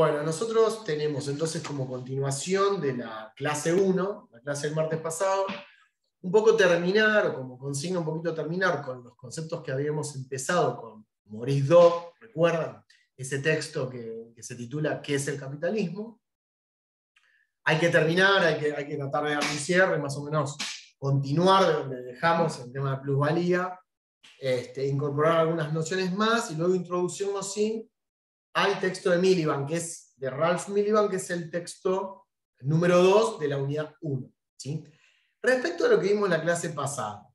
Bueno, nosotros tenemos entonces como continuación de la clase 1, la clase del martes pasado, un poco terminar, o como consigna un poquito terminar con los conceptos que habíamos empezado con Maurice Dobb, ¿recuerdan? Ese texto que se titula ¿Qué es el capitalismo? Hay que terminar, hay que tratar de dar un cierre, más o menos continuar de donde dejamos el tema de plusvalía, incorporar algunas nociones más y luego introducirnos al texto de Miliband, que es de Ralph Miliband, que es el texto número 2 de la unidad 1. ¿Sí? Respecto a lo que vimos en la clase pasada,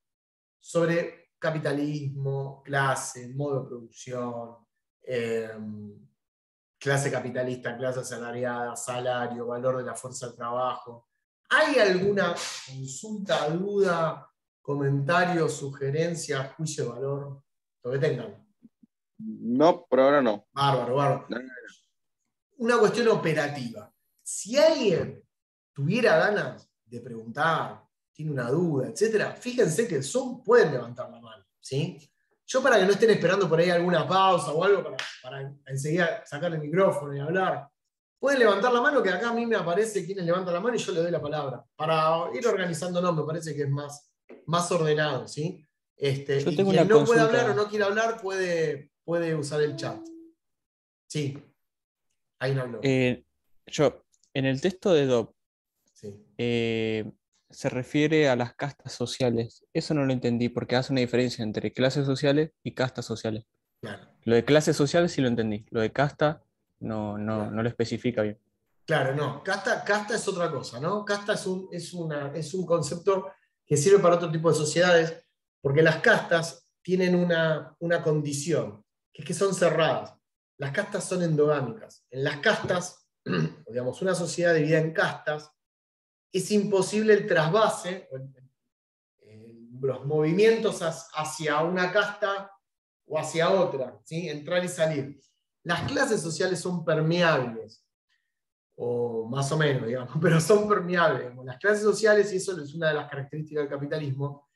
sobre capitalismo, clase, modo de producción, clase capitalista, clase asalariada, salario, valor de la fuerza de trabajo, ¿hay alguna consulta, duda, comentario, sugerencia, juicio de valor? Lo que tengan. No, por ahora no. Bárbaro, bárbaro. No. Una cuestión operativa. Si alguien tuviera ganas de preguntar, tiene una duda, etc., fíjense que pueden levantar la mano. ¿Sí? Yo, para que no estén esperando por ahí alguna pausa o algo para enseguida sacar el micrófono y hablar, pueden levantar la mano, que acá a mí me aparece quienes levantan la mano y yo le doy la palabra. Para ir organizándonos, me parece que es más ordenado. ¿Sí? Yo Y tengo quien una no puede consulta. hablar o no quiere hablar puede usar el chat. Sí. Ahí no habló. En el texto de Dobb, Sí. se refiere a las castas sociales. Eso no lo entendí, porque hace una diferencia entre clases sociales y castas sociales. Claro. Lo de clases sociales sí lo entendí. Lo de casta no lo especifica bien. Claro, no. Casta es otra cosa, ¿no? Casta es un concepto que sirve para otro tipo de sociedades, porque las castas tienen una condición, que es que son cerradas. Las castas son endogámicas. En las castas, digamos, una sociedad dividida en castas, es imposible el trasvase, los movimientos hacia una casta o hacia otra, ¿sí? Entrar y salir. Las clases sociales son permeables, o más o menos, digamos, pero son permeables. Las clases sociales, y eso es una de las características del capitalismo,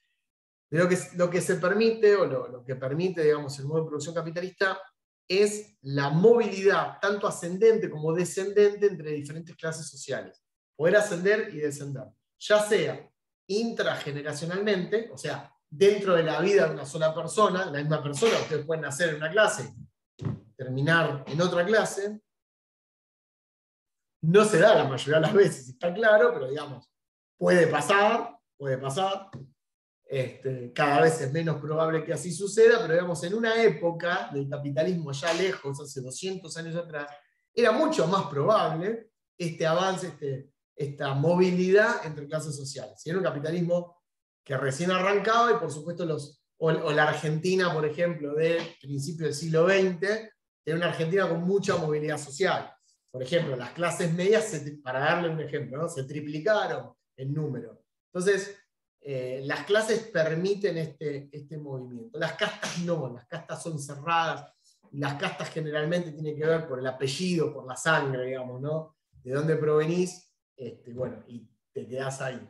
de lo que se permite, o lo que permite, digamos, el modo de producción capitalista, es la movilidad, tanto ascendente como descendente, entre diferentes clases sociales. Poder ascender y descender. Ya sea intrageneracionalmente, o sea, dentro de la vida de una sola persona, la misma persona, ustedes pueden nacer en una clase, terminar en otra clase. No se da la mayoría de las veces, está claro, pero digamos, puede pasar. Cada vez es menos probable que así suceda, pero digamos, en una época del capitalismo ya lejos, hace 200 años atrás, era mucho más probable este avance, esta movilidad entre clases sociales. Y era un capitalismo que recién arrancaba, y por supuesto o la Argentina, por ejemplo, del principio del siglo XX, era una Argentina con mucha movilidad social. Por ejemplo, las clases medias, para darle un ejemplo, ¿no? Se triplicaron en número. Entonces, las clases permiten este movimiento. Las castas no, las castas son cerradas. Las castas generalmente tienen que ver por el apellido, por la sangre, digamos, ¿no? De dónde provenís, bueno, y te quedás ahí.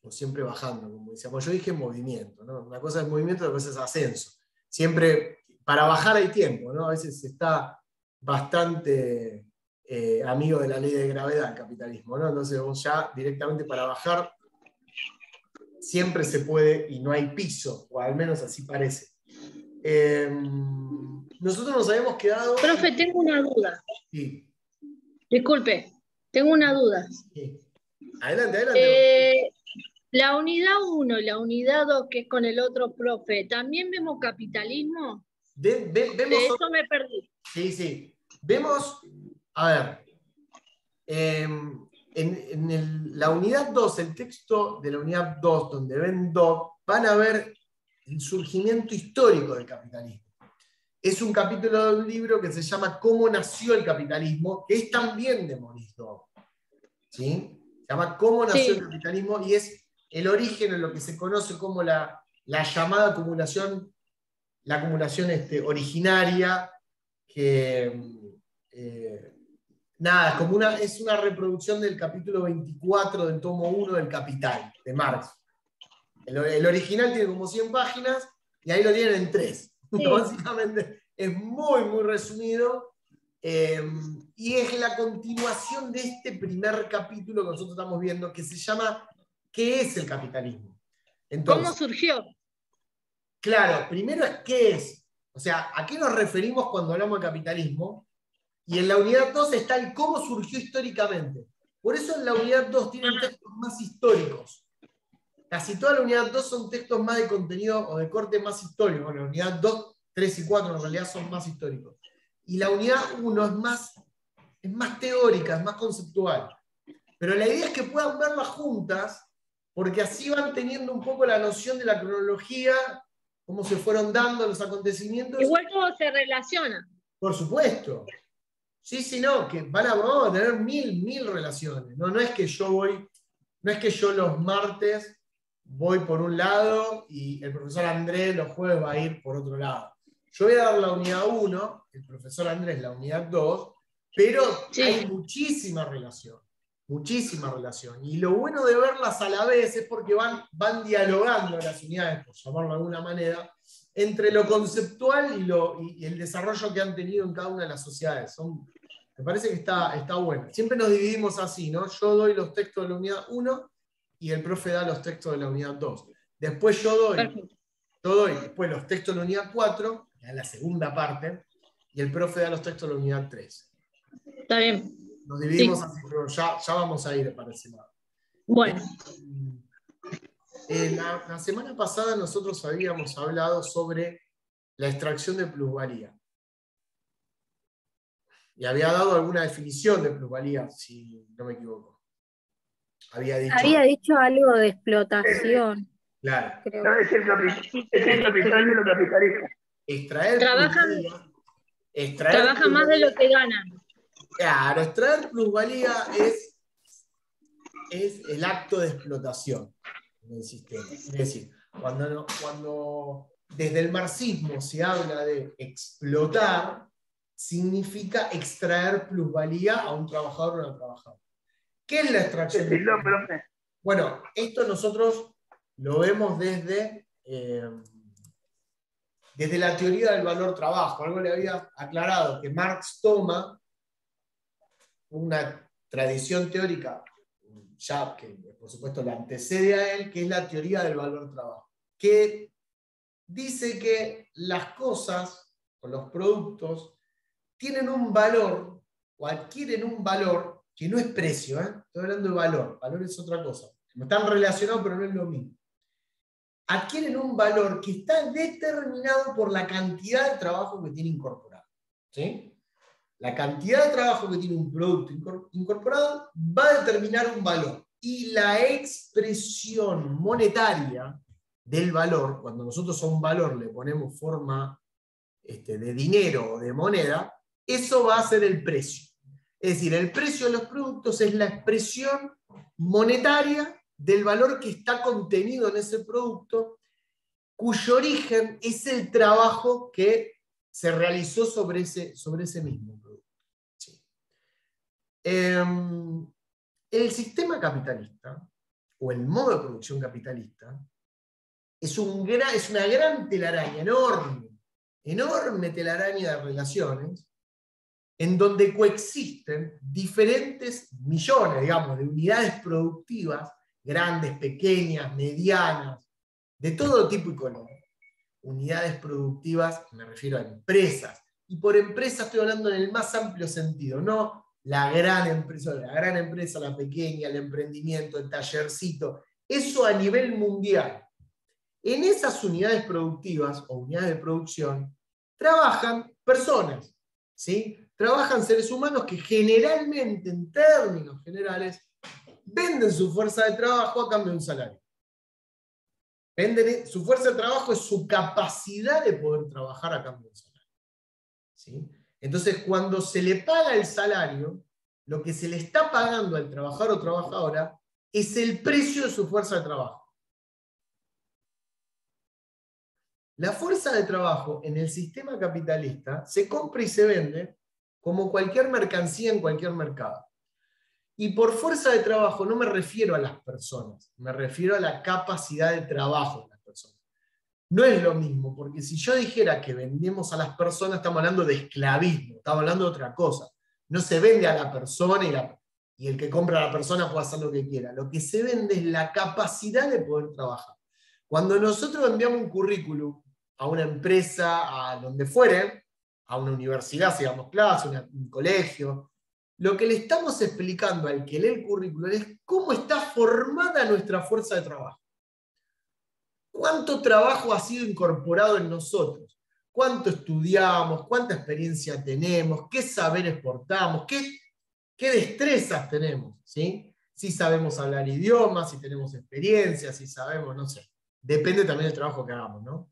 O siempre bajando, como decíamos. Yo dije movimiento, ¿no? Una cosa es movimiento, otra cosa es ascenso. Siempre, para bajar hay tiempo, ¿no? A veces está bastante amigo de la ley de gravedad el capitalismo, ¿no? Entonces vos ya directamente para bajar siempre se puede y no hay piso, o al menos así parece. Nosotros nos habíamos quedado... Profe, tengo una duda. Sí. Disculpe, tengo una duda. Sí. Adelante. La unidad 1 y la unidad 2, que es con el otro profe, ¿también vemos capitalismo? Vemos de eso me perdí. Sí. Vemos, a ver, la unidad 2, el texto de la unidad 2, donde ven Dobb, van a ver el surgimiento histórico del capitalismo. Es un capítulo de un libro que se llama ¿Cómo nació el capitalismo?, que es también de Maurice Dobb. ¿Sí? Se llama ¿Cómo nació el capitalismo? Y es el origen en lo que se conoce como la llamada acumulación, originaria, que es una reproducción del capítulo 24 del tomo 1 del Capital, de Marx. El original tiene como 100 páginas, y ahí lo tienen en 3. Sí. Básicamente es muy, muy resumido, y es la continuación de este primer capítulo que nosotros estamos viendo, que se llama ¿qué es el capitalismo? Entonces, ¿Cómo surgió? claro, primero es ¿qué es? O sea, ¿a qué nos referimos cuando hablamos de capitalismo? Y en la unidad 2 está el cómo surgió históricamente. Por eso en la unidad 2 tienen textos más históricos. Casi toda la unidad 2 son textos más de contenido o de corte más histórico. Bueno, la unidad 2, 3 y 4 en realidad son más históricos. Y la unidad 1 es más teórica, es más conceptual. Pero la idea es que puedan verlas juntas, porque así van teniendo un poco la noción de la cronología, cómo se fueron dando los acontecimientos. Igual todo se relaciona. Por supuesto. Sí, no, que vamos a tener mil relaciones. No es que yo los martes voy por un lado y el profesor Andrés los jueves va a ir por otro lado. Yo voy a dar la unidad 1, el profesor Andrés la unidad 2, pero Sí. hay muchísima relación. Y lo bueno de verlas a la vez es porque van dialogando las unidades, por llamarlo de alguna manera, entre lo conceptual y el desarrollo que han tenido en cada una de las sociedades. Me parece que está bueno. Siempre nos dividimos así, ¿no? Yo doy los textos de la unidad 1 y el profe da los textos de la unidad 2. Después yo doy después los textos de la unidad 4, que es la segunda parte, y el profe da los textos de la unidad 3. Está bien. Nos dividimos Sí. así, pero ya vamos a ir para ese lado. Bueno, La semana pasada nosotros habíamos hablado sobre la extracción de plusvalía. Y había dado alguna definición de plusvalía, si no me equivoco. Había dicho algo de explotación. Claro. Creo. No, es el capital de los capitalistas. Extraer Trabajan plusvalía. trabaja más de lo que ganan. Claro, extraer plusvalía es el acto de explotación en el sistema. Es decir, cuando desde el marxismo se habla de explotar, significa extraer plusvalía a un trabajador o una trabajadora. ¿Qué es la extracción de plusvalía? Bueno, esto nosotros lo vemos desde la teoría del valor trabajo. Algo le había aclarado, que Marx toma una tradición teórica, ya que por supuesto la antecede a él, que es la teoría del valor trabajo, que dice que las cosas o los productos tienen un valor o adquieren un valor que no es precio, estoy hablando de valor es otra cosa, están relacionados pero no es lo mismo. Adquieren un valor que está determinado por la cantidad de trabajo que tiene incorporado. ¿Sí? La cantidad de trabajo que tiene un producto incorporado va a determinar un valor. Y la expresión monetaria del valor, cuando nosotros a un valor le ponemos forma de dinero o de moneda, eso va a ser el precio. Es decir, el precio de los productos es la expresión monetaria del valor que está contenido en ese producto, cuyo origen es el trabajo que se realizó sobre ese mismo producto. Sí. El sistema capitalista, o el modo de producción capitalista, es una gran telaraña, enorme telaraña de relaciones, en donde coexisten diferentes millones, digamos, de unidades productivas, grandes, pequeñas, medianas, de todo tipo y color. Unidades productivas, me refiero a empresas. Y por empresa estoy hablando en el más amplio sentido, no la gran empresa, la pequeña, el emprendimiento, el tallercito. Eso a nivel mundial. En esas unidades productivas o unidades de producción trabajan personas, ¿sí? Trabajan seres humanos que generalmente, en términos generales, venden su fuerza de trabajo a cambio de un salario. Su fuerza de trabajo es su capacidad de poder trabajar a cambio de un salario. ¿Sí? Entonces, cuando se le paga el salario, lo que se le está pagando al trabajador o trabajadora es el precio de su fuerza de trabajo. La fuerza de trabajo en el sistema capitalista se compra y se vende como cualquier mercancía en cualquier mercado. Y por fuerza de trabajo no me refiero a las personas, me refiero a la capacidad de trabajo de las personas. no es lo mismo, porque si yo dijera que vendemos a las personas, estamos hablando de esclavismo, estamos hablando de otra cosa. No se vende a la persona y el que compra a la persona puede hacer lo que quiera. Lo que se vende es la capacidad de poder trabajar. Cuando nosotros enviamos un currículum a una empresa, a donde fuere, a una universidad, si damos clase, un colegio, lo que le estamos explicando al que lee el currículum es cómo está formada nuestra fuerza de trabajo. ¿Cuánto trabajo ha sido incorporado en nosotros? ¿Cuánto estudiamos? ¿Cuánta experiencia tenemos? ¿Qué saberes portamos? ¿Qué destrezas tenemos? ¿Sí? Si sabemos hablar idiomas, si tenemos experiencia, si sabemos, no sé. Depende también del trabajo que hagamos, ¿no?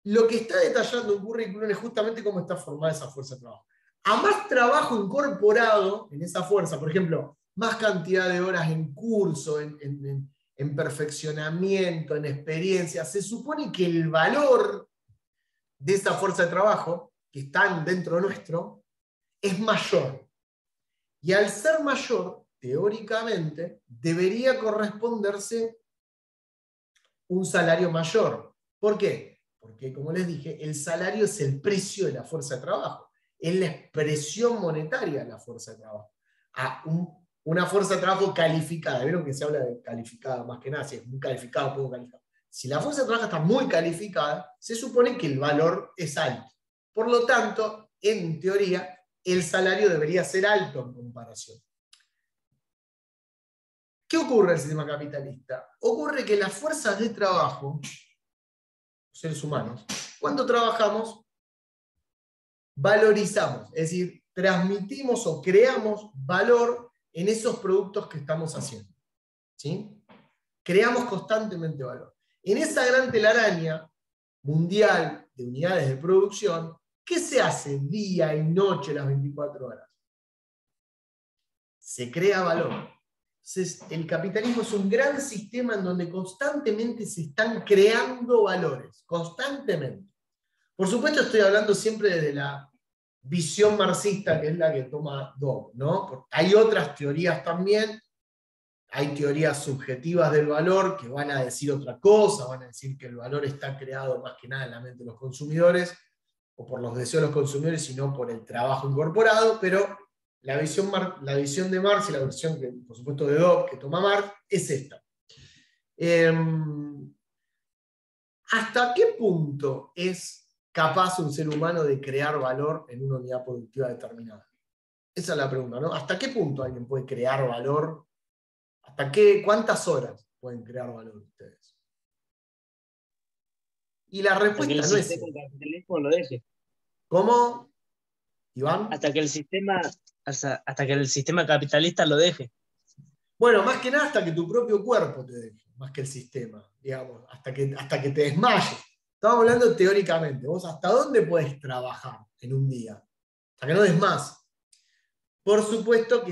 Lo que está detallando un currículum es justamente cómo está formada esa fuerza de trabajo. A más trabajo incorporado en esa fuerza, por ejemplo, más cantidad de horas en curso, en perfeccionamiento, en experiencia, se supone que el valor de esa fuerza de trabajo, que están dentro nuestro, es mayor. Y al ser mayor, teóricamente, debería corresponderse un salario mayor. ¿Por qué? Porque, como les dije, el salario es el precio de la fuerza de trabajo. Es la expresión monetaria de la fuerza de trabajo. Una fuerza de trabajo calificada. ¿Vieron que se habla de calificada más que nada? Si es muy calificada o poco calificada. Si la fuerza de trabajo está muy calificada, se supone que el valor es alto. Por lo tanto, en teoría, el salario debería ser alto en comparación. ¿Qué ocurre en el sistema capitalista? Ocurre que las fuerzas de trabajo, seres humanos, cuando trabajamos, valorizamos, es decir, transmitimos o creamos valor en esos productos que estamos haciendo. ¿Sí? Creamos constantemente valor. En esa gran telaraña mundial de unidades de producción, ¿qué se hace día y noche las 24 horas? Se crea valor. Entonces, el capitalismo es un gran sistema en donde constantemente se están creando valores, constantemente. Por supuesto estoy hablando siempre desde la visión marxista, que es la que toma Dobb, ¿no? Porque hay otras teorías también, hay teorías subjetivas del valor que van a decir otra cosa, van a decir que el valor está creado más que nada en la mente de los consumidores, o por los deseos de los consumidores, sino por el trabajo incorporado, pero la visión de Marx y la versión, que, por supuesto, de Dobb, que toma Marx, es esta. ¿Hasta qué punto es capaz un ser humano de crear valor en una unidad productiva determinada? Esa es la pregunta, ¿no? ¿Hasta qué punto alguien puede crear valor? ¿Cuántas horas pueden crear valor ustedes? Y la respuesta no es... Hasta que el sistema capitalismo lo deje. ¿Cómo, Iván? Hasta que el sistema capitalista lo deje. Bueno, más que nada hasta que tu propio cuerpo te deje, más que el sistema, digamos, hasta que te desmayes. Estamos hablando teóricamente. ¿Vos hasta dónde podés trabajar en un día? Hasta que no des más. Por supuesto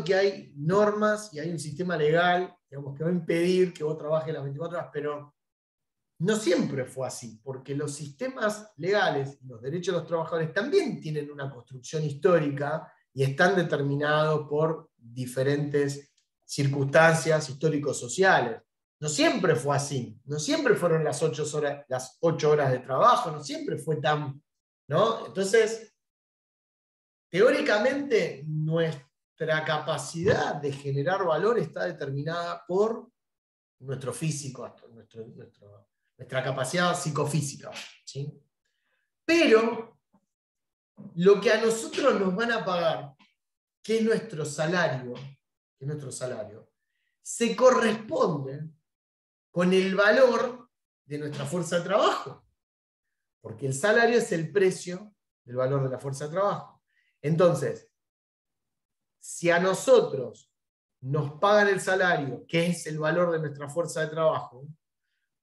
que hay normas y hay un sistema legal, digamos, que va a impedir que vos trabajes las 24 horas, pero no siempre fue así, porque los sistemas legales y los derechos de los trabajadores también tienen una construcción histórica y están determinados por diferentes circunstancias histórico-sociales. No siempre fue así, no siempre fueron las 8 horas de trabajo, no siempre fue tan... ¿no? Entonces, teóricamente, nuestra capacidad de generar valor está determinada por nuestro físico, nuestra capacidad psicofísica. ¿Sí? Pero lo que a nosotros nos van a pagar, que es nuestro salario, se corresponde con el valor de nuestra fuerza de trabajo. Porque el salario es el precio del valor de la fuerza de trabajo. Entonces, si a nosotros nos pagan el salario, que es el valor de nuestra fuerza de trabajo,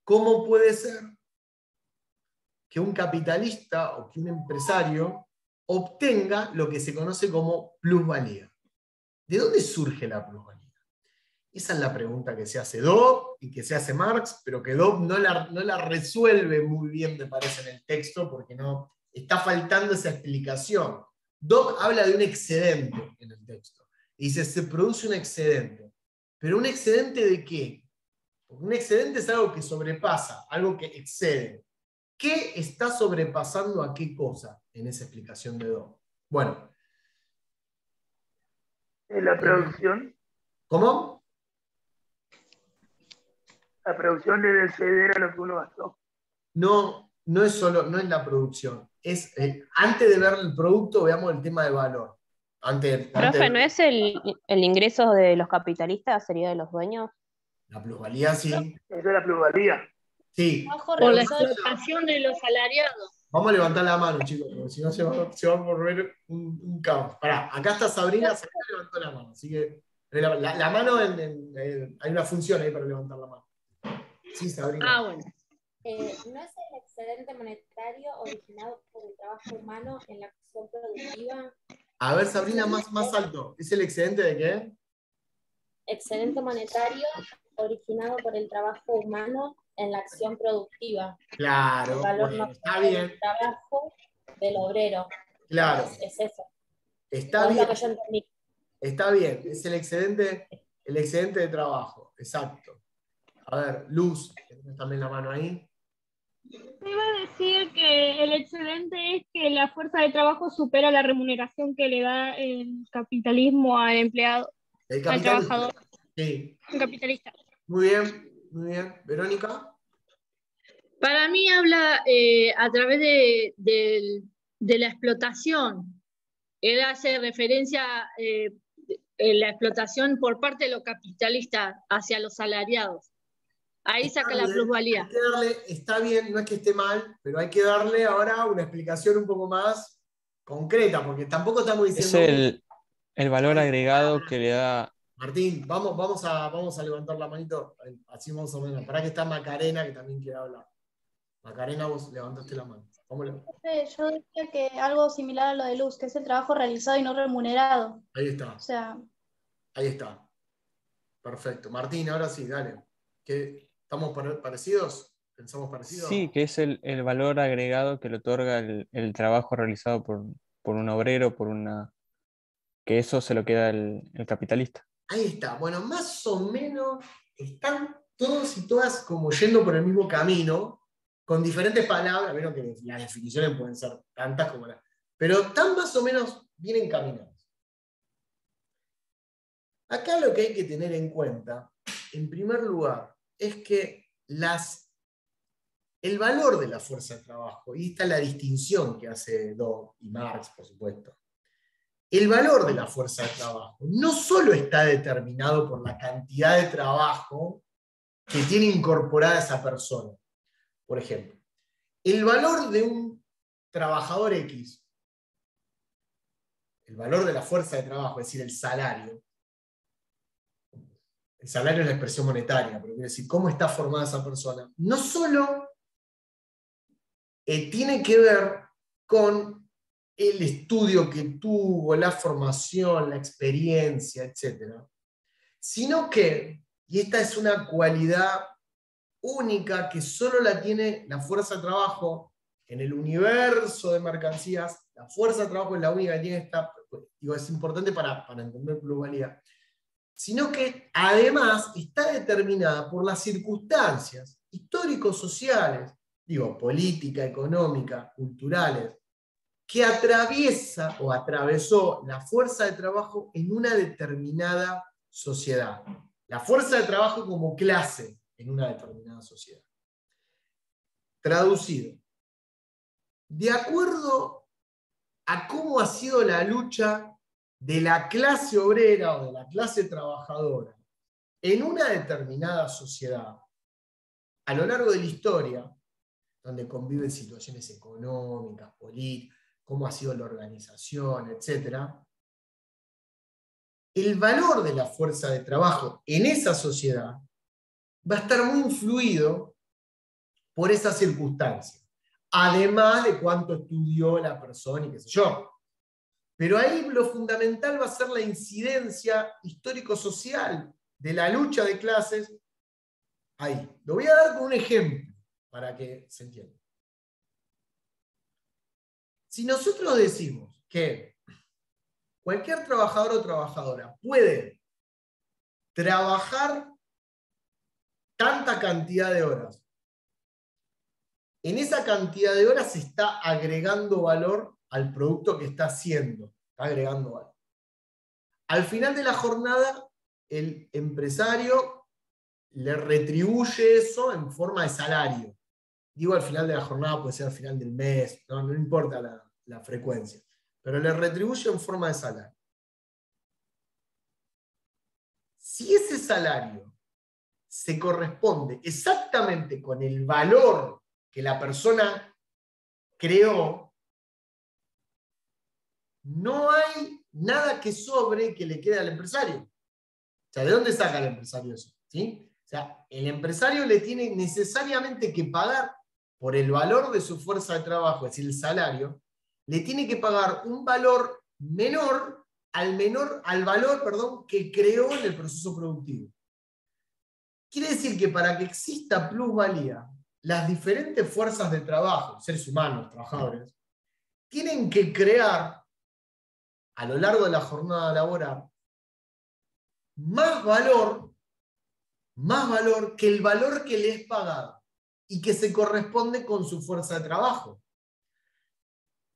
¿cómo puede ser que un capitalista o que un empresario obtenga lo que se conoce como plusvalía? ¿De dónde surge la plusvalía? Esa es la pregunta que se hace Dobb y que se hace Marx, pero que Dobb no la resuelve muy bien, me parece, en el texto, porque no está faltando esa explicación. Dobb habla de un excedente en el texto. Y dice, se produce un excedente. ¿Pero un excedente de qué? Porque un excedente es algo que sobrepasa, algo que excede. ¿Qué está sobrepasando a qué cosa en esa explicación de Do? Bueno. En la producción. ¿Cómo? La producción debe exceder a lo que uno gastó. No, no es solo, no es la producción. Es, antes de ver el producto, veamos el tema de valor. Profe, ¿no es el ingreso de los capitalistas, sería de los dueños? La plusvalía, sí. Eso es la plusvalía. Sí. Por la explotación de los salariados. Vamos a levantar la mano, chicos, porque si no se va a volver un caos. Pará, acá está Sabrina levantó la mano. Así que la mano, hay una función ahí para levantar la mano. Sí, Sabrina. Ah, bueno. ¿No es el excedente monetario originado por el trabajo humano en la acción productiva? A ver, Sabrina, más alto. ¿Es el excedente de qué? Excedente monetario originado por el trabajo humano en la acción productiva. Claro, el valor bueno, no está bien. El trabajo del obrero. Claro. Es eso. Está bien. Lo que yo entendí. Está bien, es el excedente de trabajo, exacto. A ver, Luz, ¿tienes también la mano ahí? Te iba a decir que el excedente es que la fuerza de trabajo supera la remuneración que le da el capitalismo al empleado, al trabajador. Sí. Un capitalista. Muy bien, muy bien. ¿Verónica? Para mí habla a través de la explotación. Él hace referencia la explotación por parte de los capitalistas hacia los salariados. Ahí saca la plusvalía. Está bien, no es que esté mal, pero hay que darle ahora una explicación un poco más concreta, porque tampoco estamos diciendo... Es el valor agregado que le da... Martín, vamos a levantar la manito, así más o menos. Para que está Macarena, que también quiere hablar. Macarena, vos levantaste la mano. Yo decía que algo similar a lo de Luz, que es el trabajo realizado y no remunerado. Ahí está. O sea... Ahí está. Perfecto. Martín, ahora sí, dale. ¿Estamos parecidos? ¿Pensamos parecidos? Sí, que es el valor agregado que le otorga el trabajo realizado por un obrero, que eso se lo queda el capitalista. Ahí está. Bueno, más o menos están todos y todas como yendo por el mismo camino, con diferentes palabras. Vieron que las definiciones pueden ser tantas como las... Pero están más o menos bien encaminados. Acá lo que hay que tener en cuenta, en primer lugar, es que el valor de la fuerza de trabajo, y esta es la distinción que hace Dobb y Marx, por supuesto, el valor de la fuerza de trabajo no solo está determinado por la cantidad de trabajo que tiene incorporada esa persona. Por ejemplo, el valor de un trabajador X, el valor de la fuerza de trabajo, es decir, el salario es la expresión monetaria, pero quiere decir cómo está formada esa persona, no solo tiene que ver con el estudio que tuvo, la formación, la experiencia, etc., sino que, y esta es una cualidad única que solo la tiene la fuerza de trabajo en el universo de mercancías, la fuerza de trabajo es la única que tiene esta, es importante para entender plusvalía, sino que además está determinada por las circunstancias histórico-sociales, política, económica, culturales, que atraviesa o atravesó la fuerza de trabajo en una determinada sociedad. La fuerza de trabajo como clase en una determinada sociedad. Traducido. De acuerdo a cómo ha sido la lucha de la clase obrera o de la clase trabajadora en una determinada sociedad a lo largo de la historia, donde conviven situaciones económicas, políticas, cómo ha sido la organización, etc., el valor de la fuerza de trabajo en esa sociedad va a estar muy influido por esas circunstancias, además de cuánto estudió la persona y qué sé yo. Pero ahí lo fundamental va a ser la incidencia histórico-social de la lucha de clases. Ahí. Lo voy a dar con un ejemplo para que se entienda. Si nosotros decimos que cualquier trabajador o trabajadora puede trabajar tanta cantidad de horas. En esa cantidad de horas se está agregando valor al producto que está haciendo. Está agregando valor. Al final de la jornada, el empresario le retribuye eso en forma de salario. Digo al final de la jornada, puede ser al final del mes, no importa la frecuencia, pero le retribuye en forma de salario. Si ese salario se corresponde exactamente con el valor que la persona creó, no hay nada que sobre que le quede al empresario. O sea, ¿de dónde saca el empresario eso? ¿Sí? O sea, el empresario le tiene necesariamente que pagar por el valor de su fuerza de trabajo, es decir, el salario, le tiene que pagar un valor menor al valor que creó en el proceso productivo. Quiere decir que para que exista plusvalía, las diferentes fuerzas de trabajo, seres humanos, trabajadores, tienen que crear a lo largo de la jornada laboral más valor que el valor que le es pagado y que se corresponde con su fuerza de trabajo.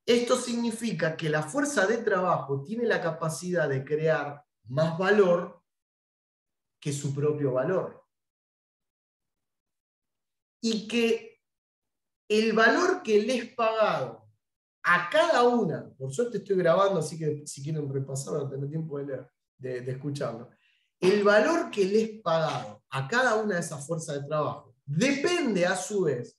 Esto significa que la fuerza de trabajo tiene la capacidad de crear más valor que su propio valor. Y que el valor que le es pagado a cada una, por suerte estoy grabando, así que si quieren repasarlo, no tengo tiempo de leer, de escucharlo. El valor que le es pagado a cada una de esas fuerzas de trabajo depende a su vez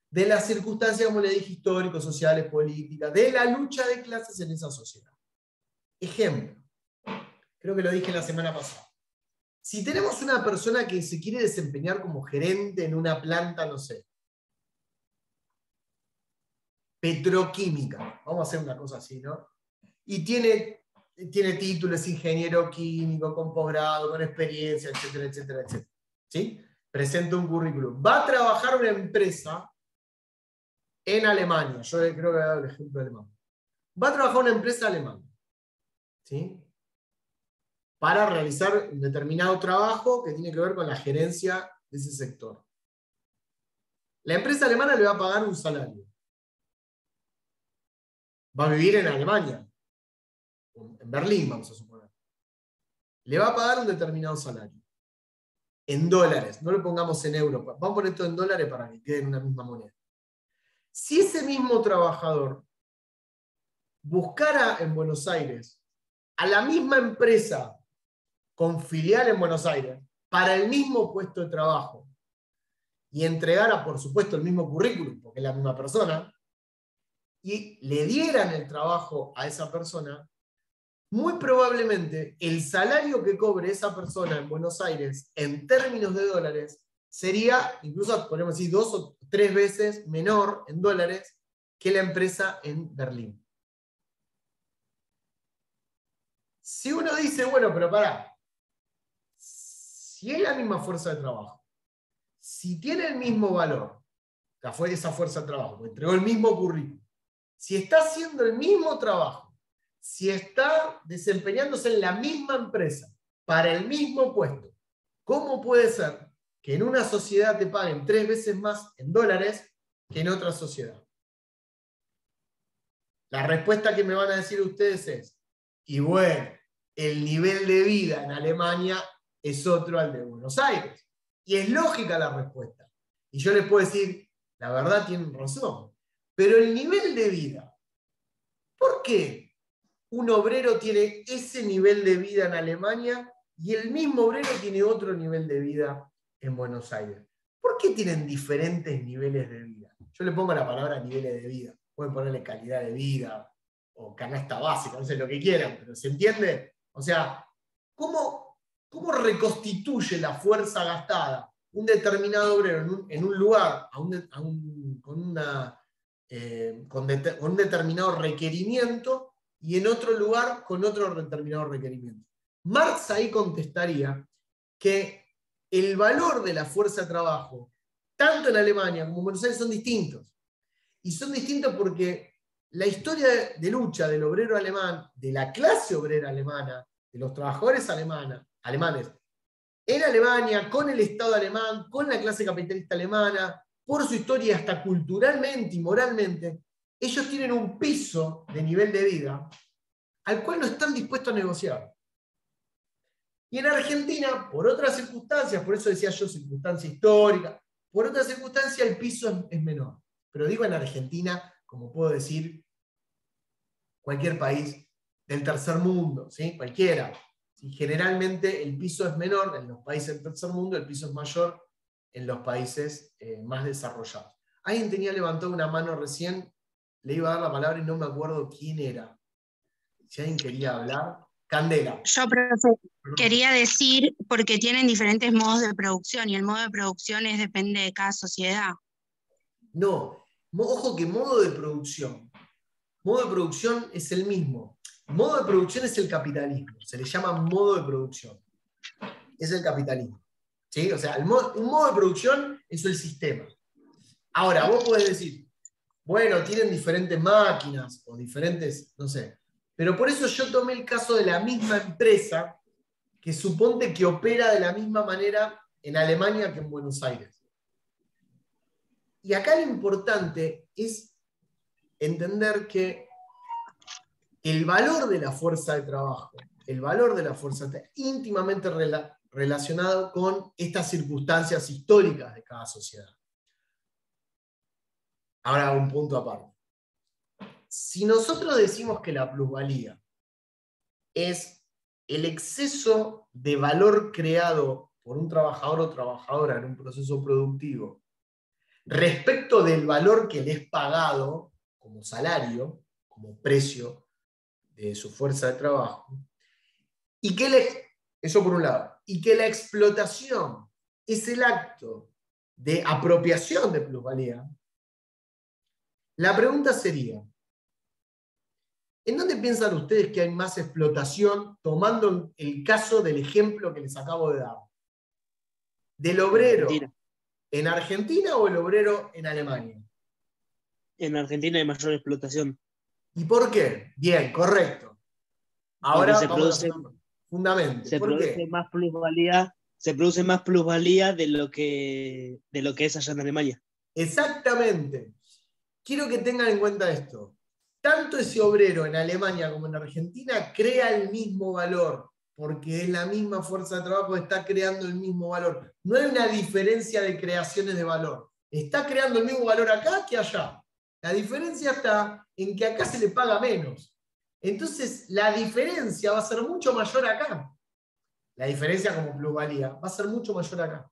de las circunstancias, como le dije, históricos, sociales, políticas, de la lucha de clases en esa sociedad. Ejemplo, creo que lo dije la semana pasada. Si tenemos una persona que se quiere desempeñar como gerente en una planta, no sé, petroquímica, vamos a hacer una cosa así, ¿no? Y tiene título, es ingeniero químico, con posgrado, con experiencia, etcétera, etcétera, etcétera. ¿Sí? Presenta un currículum. Va a trabajar una empresa en Alemania. Yo creo que he dado el ejemplo alemán. Va a trabajar una empresa alemana. ¿Sí? Para realizar un determinado trabajo que tiene que ver con la gerencia de ese sector. La empresa alemana le va a pagar un salario. Va a vivir en Alemania. En Berlín, vamos a suponer. Le va a pagar un determinado salario. En dólares, no lo pongamos en euros. Vamos a poner esto en dólares para que quede en una misma moneda. Si ese mismo trabajador buscara en Buenos Aires a la misma empresa con filial en Buenos Aires para el mismo puesto de trabajo y entregara, por supuesto, el mismo currículum, porque es la misma persona, y le dieran el trabajo a esa persona, muy probablemente el salario que cobre esa persona en Buenos Aires en términos de dólares sería, incluso podemos decir 2 o 3 veces menor en dólares que la empresa en Berlín. Si uno dice, bueno, pero pará, si es la misma fuerza de trabajo, si tiene el mismo valor, esa fuerza de trabajo, entregó el mismo currículum, si está haciendo el mismo trabajo, si está desempeñándose en la misma empresa, para el mismo puesto, ¿cómo puede ser que en una sociedad te paguen 3 veces más en dólares que en otra sociedad? La respuesta que me van a decir ustedes es, y bueno, el nivel de vida en Alemania es otro al de Buenos Aires. Y es lógica la respuesta. Y yo les puedo decir, la verdad tienen razón. Pero el nivel de vida, ¿por qué un obrero tiene ese nivel de vida en Alemania y el mismo obrero tiene otro nivel de vida en Buenos Aires? ¿Por qué tienen diferentes niveles de vida? Yo le pongo la palabra niveles de vida. Pueden ponerle calidad de vida o canasta básica, no sé lo que quieran, pero ¿se entiende? O sea, ¿cómo reconstituye la fuerza gastada un determinado obrero en un lugar con un determinado requerimiento y en otro lugar con otro determinado requerimiento? Marx ahí contestaría que el valor de la fuerza de trabajo, tanto en Alemania como en Buenos Aires, son distintos. Y son distintos porque la historia de lucha del obrero alemán, de la clase obrera alemana, de los trabajadores alemanes, en Alemania, con el Estado alemán, con la clase capitalista alemana, por su historia hasta culturalmente y moralmente, ellos tienen un piso de nivel de vida al cual no están dispuestos a negociar. Y en Argentina, por otras circunstancias, por eso decía yo circunstancia histórica, por otras circunstancias el piso es menor. Pero digo en Argentina, como puedo decir, cualquier país del tercer mundo, ¿sí? Cualquiera. ¿Sí? Generalmente el piso es menor en los países del tercer mundo, el piso es mayor en los países más desarrollados. Alguien tenía levantado una mano recién, le iba a dar la palabra y no me acuerdo quién era. Si alguien quería hablar. Candela. Yo, profe, quería decir, porque tienen diferentes modos de producción y el modo de producción depende de cada sociedad. No, ojo que modo de producción es el mismo. Modo de producción es el capitalismo, se le llama modo de producción. Es el capitalismo. ¿Sí? O sea, un modo de producción es el sistema. Ahora, vos podés decir, bueno, tienen diferentes máquinas o diferentes, no sé. Pero por eso yo tomé el caso de la misma empresa que suponte que opera de la misma manera en Alemania que en Buenos Aires. Y acá lo importante es entender que el valor de la fuerza de trabajo, está íntimamente relacionado con estas circunstancias históricas de cada sociedad. Ahora un punto aparte. Si nosotros decimos que la plusvalía es el exceso de valor creado por un trabajador o trabajadora en un proceso productivo respecto del valor que le es pagado como salario, como precio de su fuerza de trabajo, y que eso por un lado, y que la explotación es el acto de apropiación de plusvalía, la pregunta sería, ¿en dónde piensan ustedes que hay más explotación, tomando el caso del ejemplo que les acabo de dar? ¿Del obrero en Argentina o el obrero en Alemania? En Argentina hay mayor explotación. ¿Y por qué? Bien, correcto. Ahora vamos a fundamento. Se produce más plusvalía de lo que es allá en Alemania. Exactamente. Quiero que tengan en cuenta esto. Tanto ese obrero en Alemania como en Argentina crea el mismo valor, porque es la misma fuerza de trabajo que está creando el mismo valor. No hay una diferencia de creaciones de valor. Está creando el mismo valor acá que allá. La diferencia está en que acá se le paga menos. Entonces, la diferencia va a ser mucho mayor acá. La diferencia como plusvalía va a ser mucho mayor acá.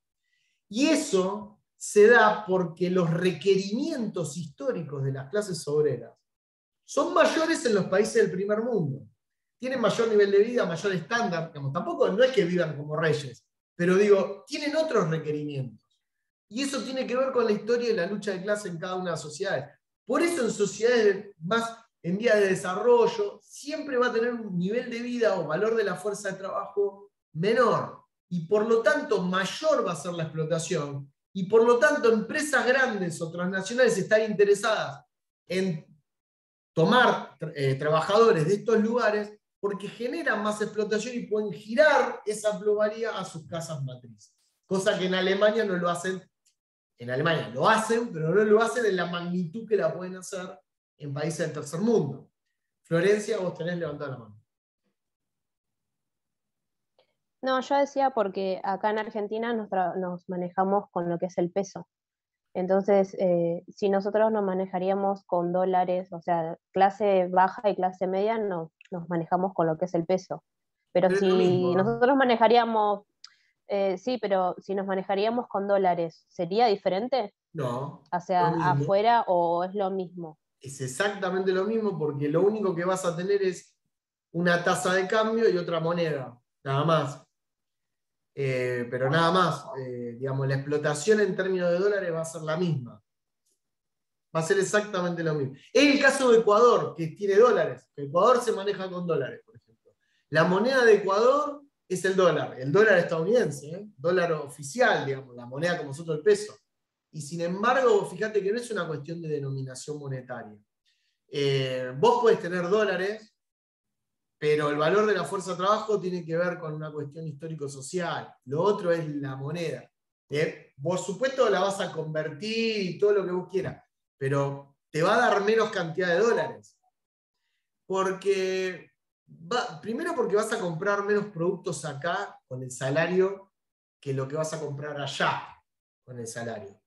Y eso se da porque los requerimientos históricos de las clases obreras son mayores en los países del primer mundo. Tienen mayor nivel de vida, mayor estándar. Digamos, tampoco no es que vivan como reyes, pero digo, tienen otros requerimientos. Y eso tiene que ver con la historia de la lucha de clase en cada una de las sociedades. Por eso en sociedades más en vías de desarrollo, siempre va a tener un nivel de vida o valor de la fuerza de trabajo menor. Y por lo tanto, mayor va a ser la explotación. Y por lo tanto, empresas grandes o transnacionales están interesadas en tomar trabajadores de estos lugares porque generan más explotación y pueden girar esa plusvalía a sus casas matrices. Cosa que en Alemania no lo hacen. En Alemania lo hacen, pero no lo hacen en la magnitud que la pueden hacer en países del tercer mundo. Florencia, vos tenés levantada la mano. No, yo decía porque acá en Argentina nos manejamos con lo que es el peso. Entonces, si nosotros nos manejaríamos con dólares, o sea, clase baja y clase media, nos manejamos con lo que es el peso. Pero si nosotros manejaríamos, sí, pero si nos manejaríamos con dólares, ¿sería diferente? No. O sea, afuera, ¿o es lo mismo? Es exactamente lo mismo porque lo único que vas a tener es una tasa de cambio y otra moneda, nada más. Pero nada más, digamos, la explotación en términos de dólares va a ser la misma. Va a ser exactamente lo mismo. En el caso de Ecuador, que tiene dólares, Ecuador se maneja con dólares, por ejemplo. La moneda de Ecuador es el dólar estadounidense, dólar oficial, digamos, la moneda como nosotros el peso. Y sin embargo, fíjate que no es una cuestión de denominación monetaria. Vos podés tener dólares pero el valor de la fuerza de trabajo tiene que ver con una cuestión histórico-social. Lo otro es la moneda. Por supuesto la vas a convertir y todo lo que vos quieras, pero te va a dar menos cantidad de dólares. Primero porque vas a comprar menos productos acá con el salario que lo que vas a comprar allá con el salario.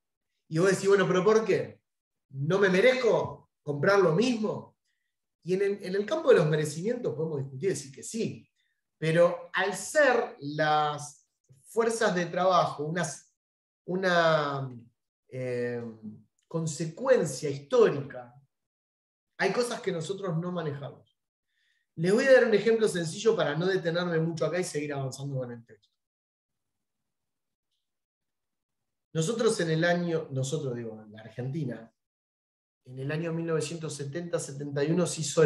Y vos decís, bueno, ¿pero por qué? ¿No me merezco comprar lo mismo? Y en el campo de los merecimientos podemos discutir y decir que sí, pero al ser las fuerzas de trabajo una consecuencia histórica, hay cosas que nosotros no manejamos. Les voy a dar un ejemplo sencillo para no detenerme mucho acá y seguir avanzando con el texto. En la Argentina, en el año 1970-71 se hizo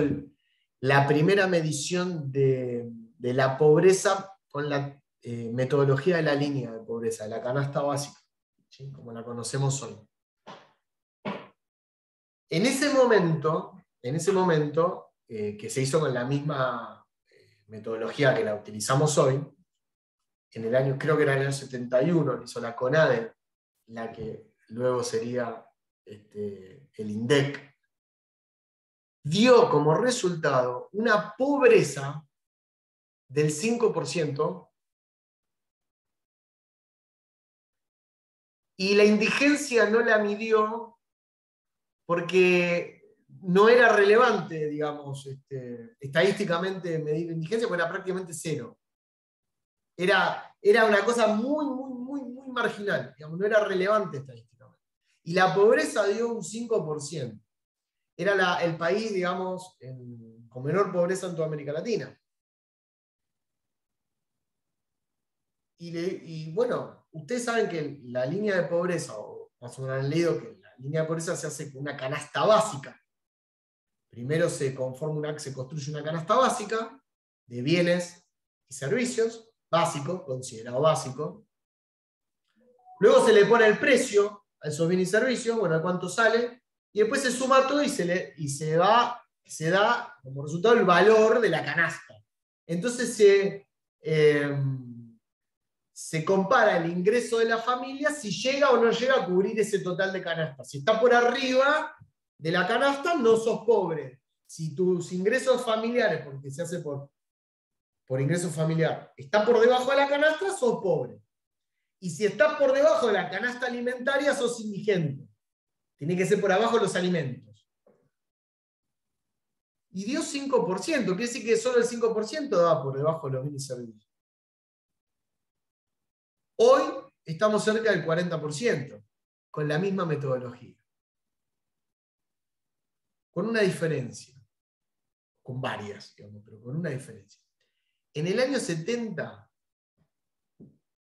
la primera medición de la pobreza con la metodología de la línea de pobreza, de la canasta básica, ¿sí? Como la conocemos hoy. En ese momento, que se hizo con la misma metodología que la utilizamos hoy, creo que era en el año 71, lo hizo la CONADE, la que luego sería el INDEC, dio como resultado una pobreza del 5%, y la indigencia no la midió porque no era relevante, digamos, estadísticamente medir indigencia, porque era prácticamente cero. Era una cosa muy, muy, muy, muy marginal, digamos, no era relevante estadísticamente. Y la pobreza dio un 5%. Era el país, digamos, con menor pobreza en toda América Latina. Y bueno, ustedes saben que la línea de pobreza, o más o menos han leído que la línea de pobreza se hace con una canasta básica. Primero se construye una canasta básica de bienes y servicios, básico, considerado básico. Luego se le pone el precio a esos bienes y servicios, bueno, a cuánto sale, y después se suma todo y se da como resultado el valor de la canasta. Entonces se compara el ingreso de la familia si llega o no llega a cubrir ese total de canasta. Si está por arriba de la canasta, no sos pobre. Si tus ingresos familiares, porque se hace por ingreso familiar, está por debajo de la canasta, sos pobre. Y si estás por debajo de la canasta alimentaria, sos indigente. Tiene que ser por abajo de los alimentos. Y dio 5%, quiere decir que solo el 5% daba por debajo de los bienes y servicios. Hoy estamos cerca del 40%, con la misma metodología. Con una diferencia. Con varias, digamos, pero con una diferencia. En el año 70,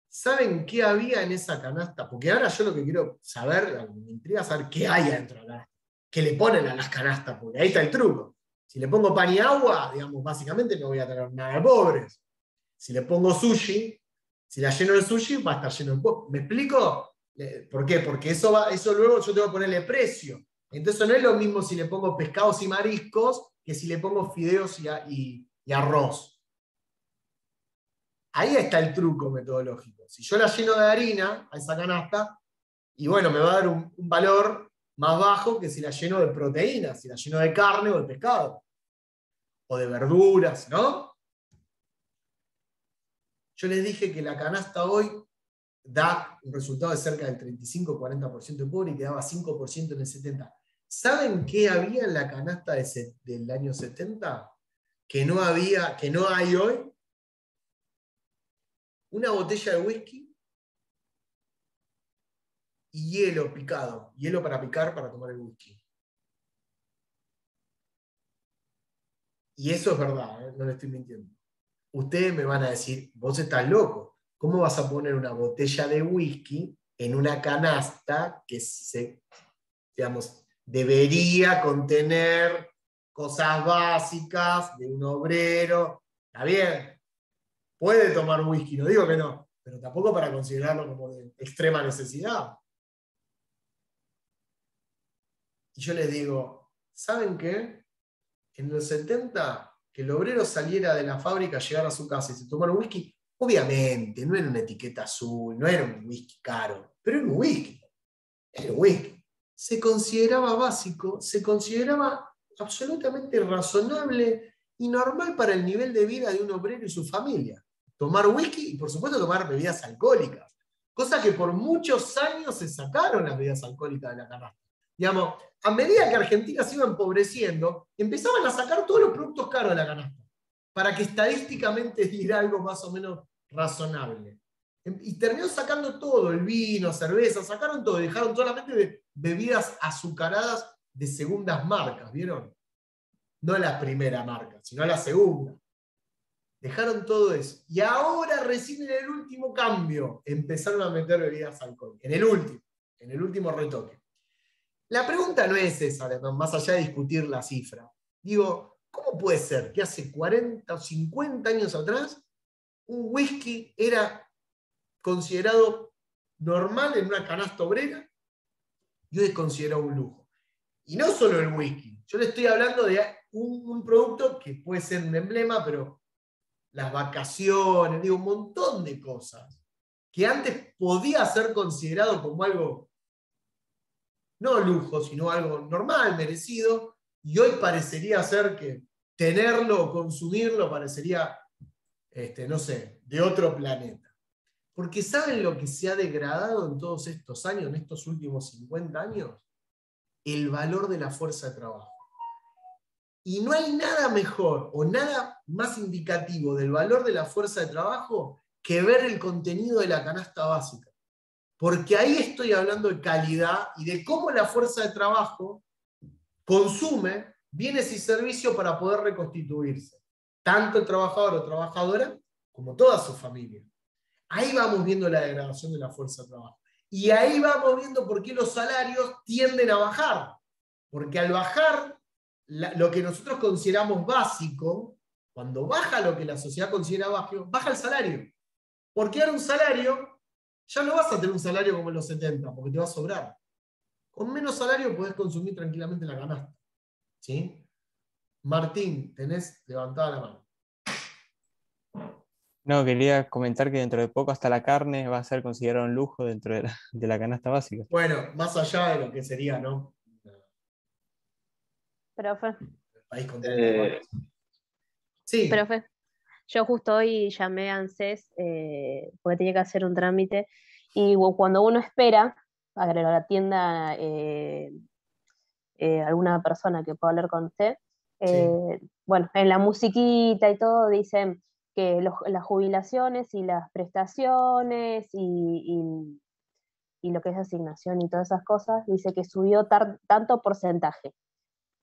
¿saben qué había en esa canasta? Porque ahora yo lo que quiero saber, me intriga saber qué hay adentro de la canasta. ¿Qué le ponen a las canastas? Porque ahí está el truco. Si le pongo pan y agua, digamos, básicamente no voy a tener nada de pobres. Si le pongo sushi, si la lleno de sushi, va a estar lleno de pobres. ¿Me explico? ¿Por qué? Porque eso luego yo tengo que ponerle precio. Entonces no es lo mismo si le pongo pescados y mariscos que si le pongo fideos y arroz. Ahí está el truco metodológico. Si yo la lleno de harina a esa canasta, y bueno, me va a dar un valor más bajo que si la lleno de proteínas, si la lleno de carne o de pescado, o de verduras, ¿no? Yo les dije que la canasta hoy da un resultado de cerca del 35-40% de pobre y que daba 5% en el 70. ¿Saben qué había en la canasta del año 70? Que no hay hoy. Una botella de whisky y hielo picado. Hielo para picar para tomar el whisky. Y eso es verdad, no le estoy mintiendo. Ustedes me van a decir, vos estás loco. ¿Cómo vas a poner una botella de whisky en una canasta que debería contener cosas básicas de un obrero? Está bien, puede tomar whisky, no digo que no, pero tampoco para considerarlo como de extrema necesidad. Y yo les digo, ¿saben qué? En los 70 que el obrero saliera de la fábrica, llegara a su casa y se tomara un whisky, obviamente, no era una etiqueta azul, no era un whisky caro, pero era un whisky. Era un whisky. Se consideraba básico, se consideraba absolutamente razonable y normal para el nivel de vida de un obrero y su familia. Tomar whisky y, por supuesto, tomar bebidas alcohólicas. Cosa que por muchos años se sacaron las bebidas alcohólicas de la canasta. Digamos, a medida que Argentina se iba empobreciendo, empezaban a sacar todos los productos caros de la canasta, para que estadísticamente diera algo más o menos razonable. Y terminó sacando todo, el vino, cerveza, sacaron todo, dejaron solamente de bebidas azucaradas de segundas marcas, ¿vieron? No la primera marca, sino la segunda. Dejaron todo eso. Y ahora, recién en el último cambio, empezaron a meter bebidas alcohólicas. En el último retoque. La pregunta no es esa, más allá de discutir la cifra. Digo, ¿cómo puede ser que hace 40 o 50 años atrás un whisky era considerado normal en una canasta obrera y hoy es considerado un lujo? Y no solo el whisky. Yo le estoy hablando de un producto que puede ser un emblema, pero las vacaciones, digo, un montón de cosas que antes podía ser considerado como algo, no lujo, sino algo normal, merecido, y hoy parecería ser que tenerlo o consumirlo parecería, no sé, de otro planeta. Porque ¿saben lo que se ha degradado en todos estos años, en estos últimos 50 años? El valor de la fuerza de trabajo. Y no hay nada mejor o nada más indicativo del valor de la fuerza de trabajo que ver el contenido de la canasta básica. Porque ahí estoy hablando de calidad y de cómo la fuerza de trabajo consume bienes y servicios para poder reconstituirse. Tanto el trabajador o trabajadora como toda su familia. Ahí vamos viendo la degradación de la fuerza de trabajo. Y ahí vamos viendo por qué los salarios tienden a bajar. Porque al bajar lo que nosotros consideramos básico, cuando baja lo que la sociedad considera básico, baja el salario. Porque ahora un salario, ya no vas a tener un salario como en los 70, porque te va a sobrar. Con menos salario podés consumir tranquilamente la canasta. ¿Sí? Martín, tenés levantada la mano. No, quería comentar que dentro de poco hasta la carne va a ser considerado un lujo dentro de la canasta básica. Bueno, más allá de lo que sería, ¿no? Profe. El país con Sí. Profe, yo justo hoy llamé a ANSES porque tenía que hacer un trámite y cuando uno espera a la tienda alguna persona que pueda hablar con usted, bueno, en la musiquita y todo dicen que las jubilaciones y las prestaciones y lo que es asignación y todas esas cosas, dice que subió tanto porcentaje.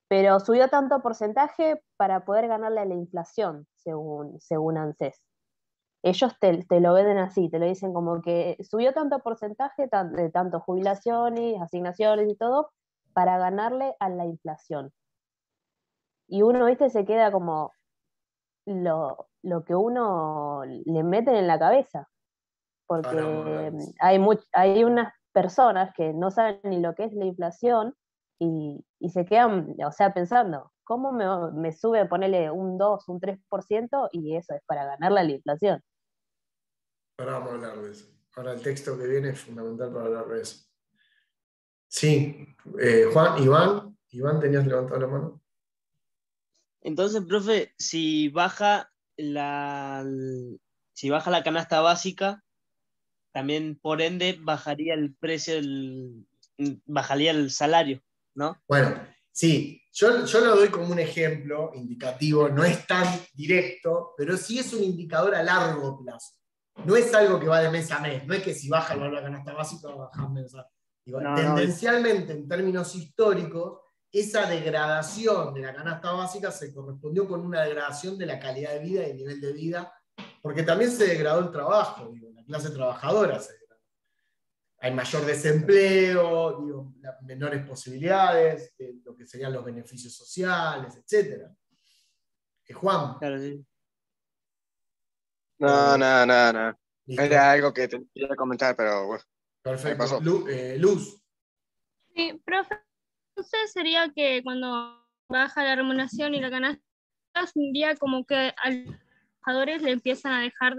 Pero subió tanto porcentaje para poder ganarle a la inflación, según ANSES. Ellos te lo venden así, te lo dicen como que subió tanto porcentaje de tanto jubilaciones, asignaciones y todo, para ganarle a la inflación. Y uno, viste, se queda como lo que uno le meten en la cabeza. Porque hay unas personas que no saben ni lo que es la inflación y se quedan, o sea, pensando, ¿cómo me sube, ponerle un 2, un 3% y eso es para ganarle a la inflación? Ahora vamos a hablar de eso. Ahora el texto que viene es fundamental para hablar de eso. Sí, Iván, ¿tenías levantado la mano? Entonces, profe, si baja la canasta básica, también por ende bajaría el precio, bajaría el salario, ¿no? Bueno, sí, yo lo doy como un ejemplo indicativo, no es tan directo, pero sí es un indicador a largo plazo. No es algo que va de mes a mes, no es que si baja el valor de la canasta básica va a bajar mes a mes. Tendencialmente, en términos históricos, esa degradación de la canasta básica se correspondió con una degradación de la calidad de vida y el nivel de vida, porque también se degradó el trabajo, la clase trabajadora se degradó. Hay mayor desempleo, menores posibilidades, lo que serían los beneficios sociales, etc. Juan. Claro, sí. No. Era algo que te quería comentar, pero bueno. Perfecto. Luz. Sí, profe, entonces sería que cuando baja la remuneración y la canasta un día como que a los trabajadores le empiezan a dejar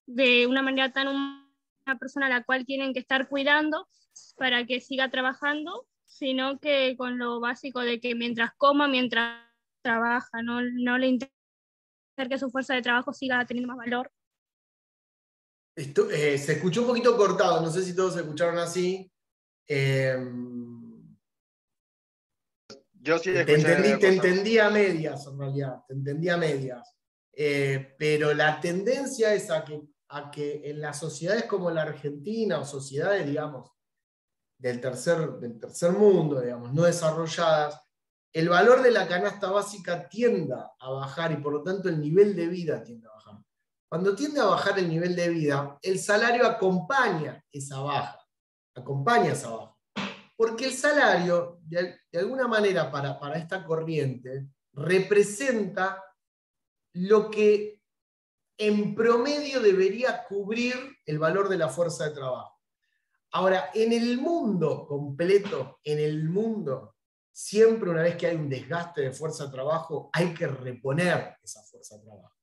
de una manera tan una persona a la cual tienen que estar cuidando para que siga trabajando, sino que con lo básico de que mientras coma, mientras trabaja, no le interesa que su fuerza de trabajo siga teniendo más valor. Se escuchó un poquito cortado, no sé si todos se escucharon así. Yo sí te entendí a medias, en realidad, te entendí a medias. Pero la tendencia es a que en las sociedades como la Argentina, o sociedades, digamos, del tercer mundo, digamos, no desarrolladas, el valor de la canasta básica tienda a bajar y por lo tanto el nivel de vida tiende a bajar. Cuando tiende a bajar el nivel de vida, el salario acompaña esa baja. Porque el salario, de alguna manera, para esta corriente, representa lo que en promedio debería cubrir el valor de la fuerza de trabajo. Ahora, en el mundo completo, siempre una vez que hay un desgaste de fuerza de trabajo, hay que reponer esa fuerza de trabajo.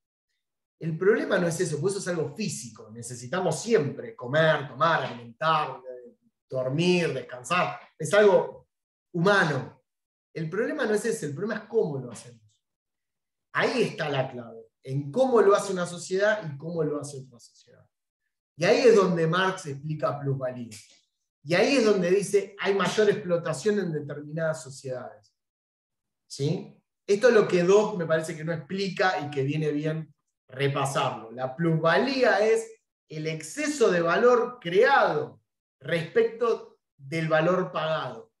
El problema no es eso, porque eso es algo físico. Necesitamos siempre comer, tomar, alimentar, dormir, descansar. Es algo humano. El problema no es ese, el problema es cómo lo hacemos. Ahí está la clave, en cómo lo hace una sociedad y cómo lo hace otra sociedad. Y ahí es donde Marx explica plusvalía. Y ahí es donde dice hay mayor explotación en determinadas sociedades. ¿Sí? Esto es lo que Dobb me parece que no explica y que viene bien repasarlo. La plusvalía es el exceso de valor creado respecto del valor pagado.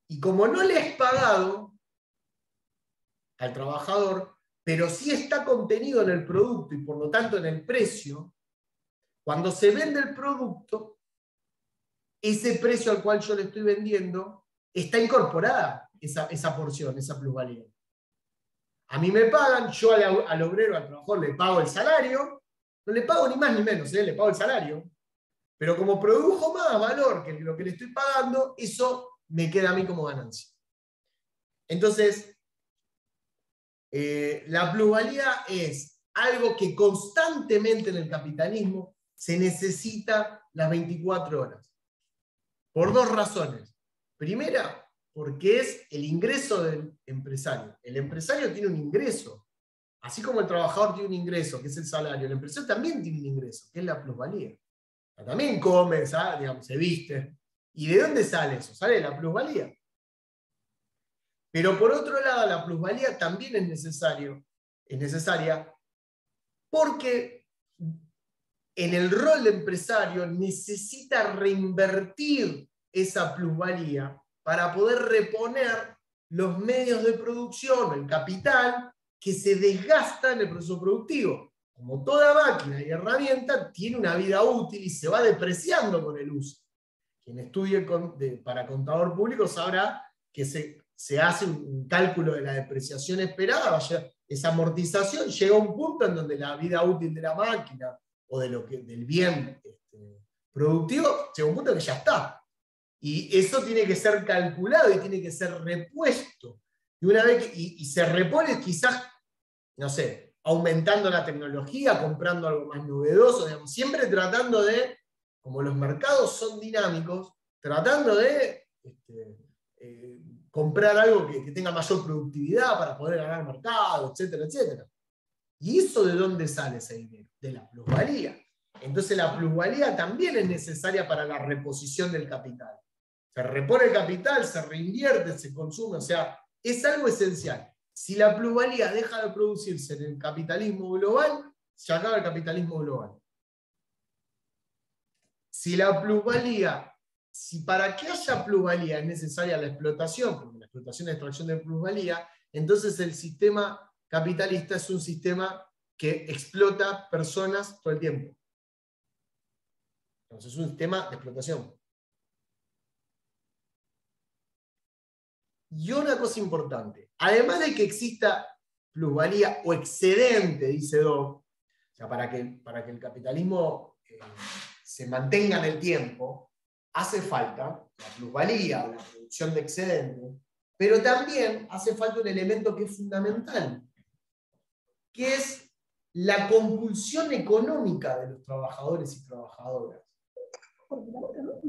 Y como no le es pagado al trabajador, pero sí está contenido en el producto y por lo tanto en el precio, cuando se vende el producto, ese precio al cual yo le estoy vendiendo, está incorporada esa porción, esa plusvalía. A mí me pagan, yo al obrero, al trabajador, le pago el salario, no le pago ni más ni menos, le pago el salario, pero como produjo más valor que lo que le estoy pagando, eso me queda a mí como ganancia. Entonces, la plusvalía es algo que constantemente en el capitalismo se necesita las 24 horas. Por dos razones. Primera, porque es el ingreso del empresario. El empresario tiene un ingreso. Así como el trabajador tiene un ingreso, que es el salario, el empresario también tiene un ingreso, que es la plusvalía. También come, digamos, se viste. ¿Y de dónde sale eso? Sale de la plusvalía. Pero por otro lado, la plusvalía también es necesaria porque en el rol de empresario necesita reinvertir esa plusvalía para poder reponer los medios de producción, el capital, que se desgasta en el proceso productivo. Como toda máquina y herramienta, tiene una vida útil y se va depreciando con el uso. Quien estudie para contador público sabrá que se hace un cálculo de la depreciación esperada, esa amortización llega a un punto en donde la vida útil de la máquina o del bien productivo llega a un punto que ya está. Y eso tiene que ser calculado y tiene que ser repuesto. Y una vez y se repone quizás, no sé, aumentando la tecnología, comprando algo más novedoso, digamos, siempre tratando de, como los mercados son dinámicos, tratando de comprar algo que tenga mayor productividad para poder ganar mercado, etcétera, etcétera. ¿Y eso de dónde sale ese dinero? De la plusvalía. Entonces la plusvalía también es necesaria para la reposición del capital. Se repone el capital, se reinvierte, se consume, o sea, es algo esencial. Si la plusvalía deja de producirse en el capitalismo global, se acaba el capitalismo global. Si para que haya plusvalía es necesaria la explotación, porque la explotación es extracción de plusvalía, entonces el sistema capitalista es un sistema que explota personas todo el tiempo. Entonces es un sistema de explotación. Y una cosa importante, además de que exista plusvalía o excedente, dice Dobb, o sea, para que el capitalismo se mantenga en el tiempo, hace falta la plusvalía, la producción de excedente, pero también hace falta un elemento que es fundamental que es la compulsión económica de los trabajadores y trabajadoras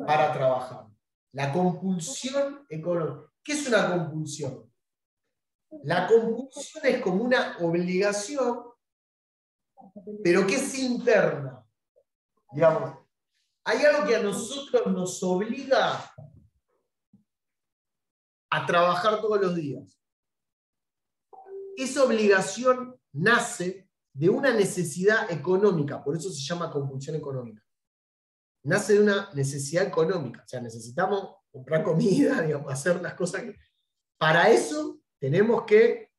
para trabajar. La compulsión económica. ¿Qué es una compulsión? La compulsión es como una obligación, pero que es interna. Digamos, hay algo que a nosotros nos obliga a trabajar todos los días. Esa obligación nace de una necesidad económica, por eso se llama compulsión económica. Nace de una necesidad económica, o sea, necesitamos comprar comida, digamos, hacer las cosas que... Para eso tenemos que,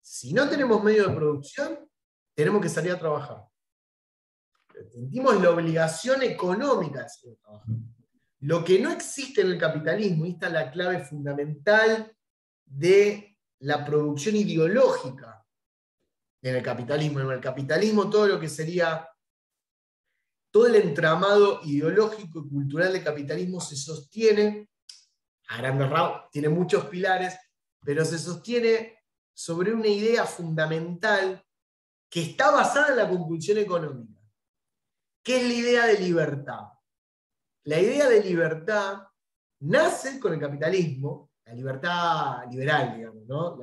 si no tenemos medio de producción, tenemos que salir a trabajar. Sentimos la obligación económica de salir a trabajar. Lo que no existe en el capitalismo, y esta es la clave fundamental de la producción ideológica en el capitalismo. En el capitalismo todo lo que sería, todo el entramado ideológico y cultural del capitalismo se sostiene, a grandes rasgos, tiene muchos pilares, pero se sostiene sobre una idea fundamental que está basada en la compulsión económica, que es la idea de libertad. La idea de libertad nace con el capitalismo, la libertad liberal, digamos, ¿no?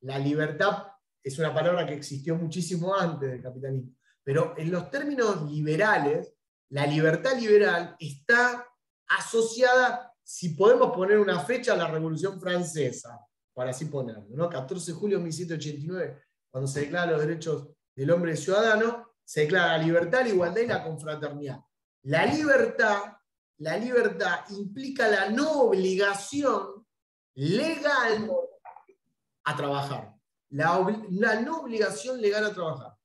La libertad es una palabra que existió muchísimo antes del capitalismo, pero en los términos liberales, la libertad liberal está asociada, si podemos poner una fecha, a la Revolución Francesa, para así ponerlo, ¿no? 14 de julio de 1789, cuando se declaran los derechos del hombre y ciudadano, se declara la libertad, la igualdad y la confraternidad. La libertad implica la no obligación legal a trabajar. La no obligación legal a trabajar.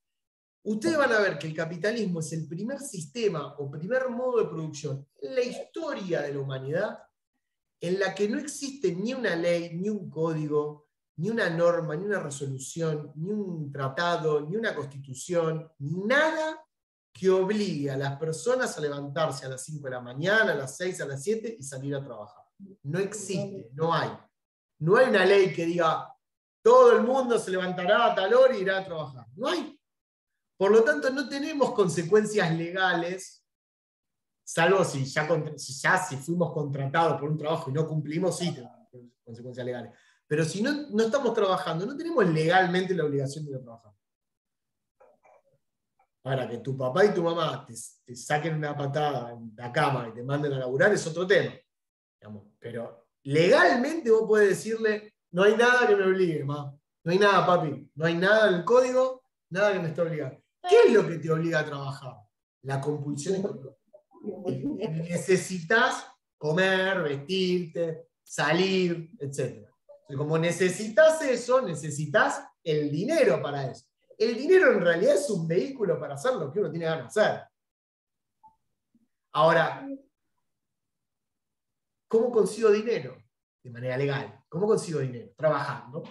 Ustedes van a ver que el capitalismo es el primer sistema o primer modo de producción en la historia de la humanidad en la que no existe ni una ley, ni un código, ni una norma, ni una resolución, ni un tratado, ni una constitución, ni nada que obligue a las personas a levantarse a las 5 de la mañana, a las 6, a las 7 y salir a trabajar. No existe, no hay. No hay una ley que diga todo el mundo se levantará a tal hora y irá a trabajar. No hay. Por lo tanto, no tenemos consecuencias legales, salvo si fuimos contratados por un trabajo y no cumplimos, sí tenemos consecuencias legales. Pero si no estamos trabajando, no tenemos legalmente la obligación de ir a trabajar. Ahora, que tu papá y tu mamá te saquen una patada en la cama y te manden a laburar es otro tema. Digamos. Pero legalmente vos podés decirle, no hay nada que me obligue, mamá. No hay nada, papi. No hay nada en el código, nada que me esté obligando. ¿Qué es lo que te obliga a trabajar? La compulsión económica. Necesitas comer, vestirte, salir, etc. Como necesitas eso, necesitas el dinero para eso. El dinero en realidad es un vehículo para hacer lo que uno tiene ganas de hacer. Ahora, ¿cómo consigo dinero? De manera legal. ¿Cómo consigo dinero? Trabajando.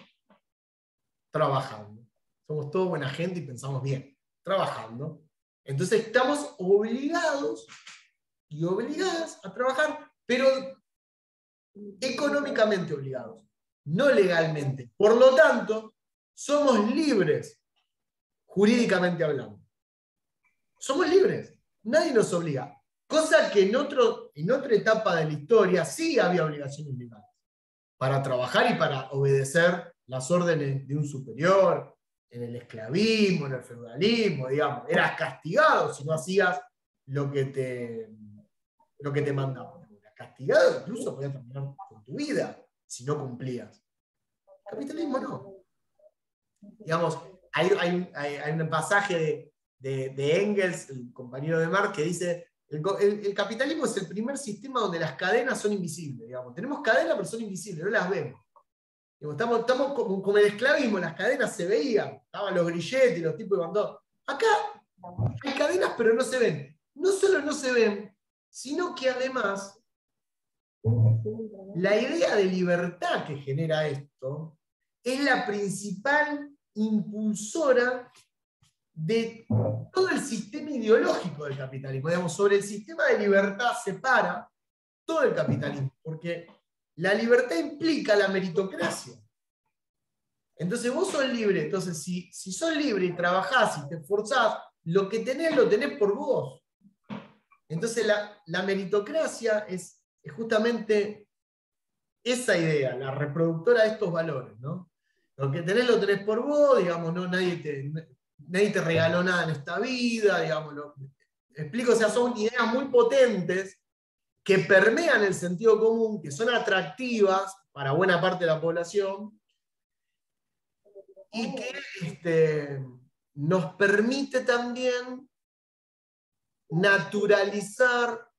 Trabajando. Somos todos buena gente y pensamos bien. Trabajando. Entonces estamos obligados y obligadas a trabajar, pero económicamente obligados, no legalmente. Por lo tanto, somos libres, jurídicamente hablando. Somos libres, nadie nos obliga. Cosa que en otra etapa de la historia sí había obligaciones legales para trabajar y para obedecer las órdenes de un superior, en el esclavismo, en el feudalismo, digamos. Eras castigado si no hacías lo que te mandaban. Eras castigado, incluso podías terminar con tu vida si no cumplías. El capitalismo no. Digamos, hay un pasaje de Engels, el compañero de Marx, que dice: el capitalismo es el primer sistema donde las cadenas son invisibles. Digamos. Tenemos cadenas, pero son invisibles, no las vemos. Digamos, estamos como el esclavismo, las cadenas se veían, estaban los grilletes, los tipos de bandos. Acá hay cadenas, pero no se ven. No solo no se ven, sino que además la idea de libertad que genera esto es la principal impulsora de todo el sistema ideológico del capitalismo. Digamos, sobre el sistema de libertad se para todo el capitalismo, porque la libertad implica la meritocracia. Entonces vos sos libre, entonces si sos libre y trabajás y te esforzás, lo que tenés lo tenés por vos. Entonces la meritocracia es justamente esa idea, la reproductora de estos valores, ¿no? Lo que tenés lo tenés por vos, digamos, ¿no? Nadie te regaló nada en esta vida, digamos. Explico, o sea, son ideas muy potentes que permean el sentido común, que son atractivas para buena parte de la población y que nos permite también naturalizar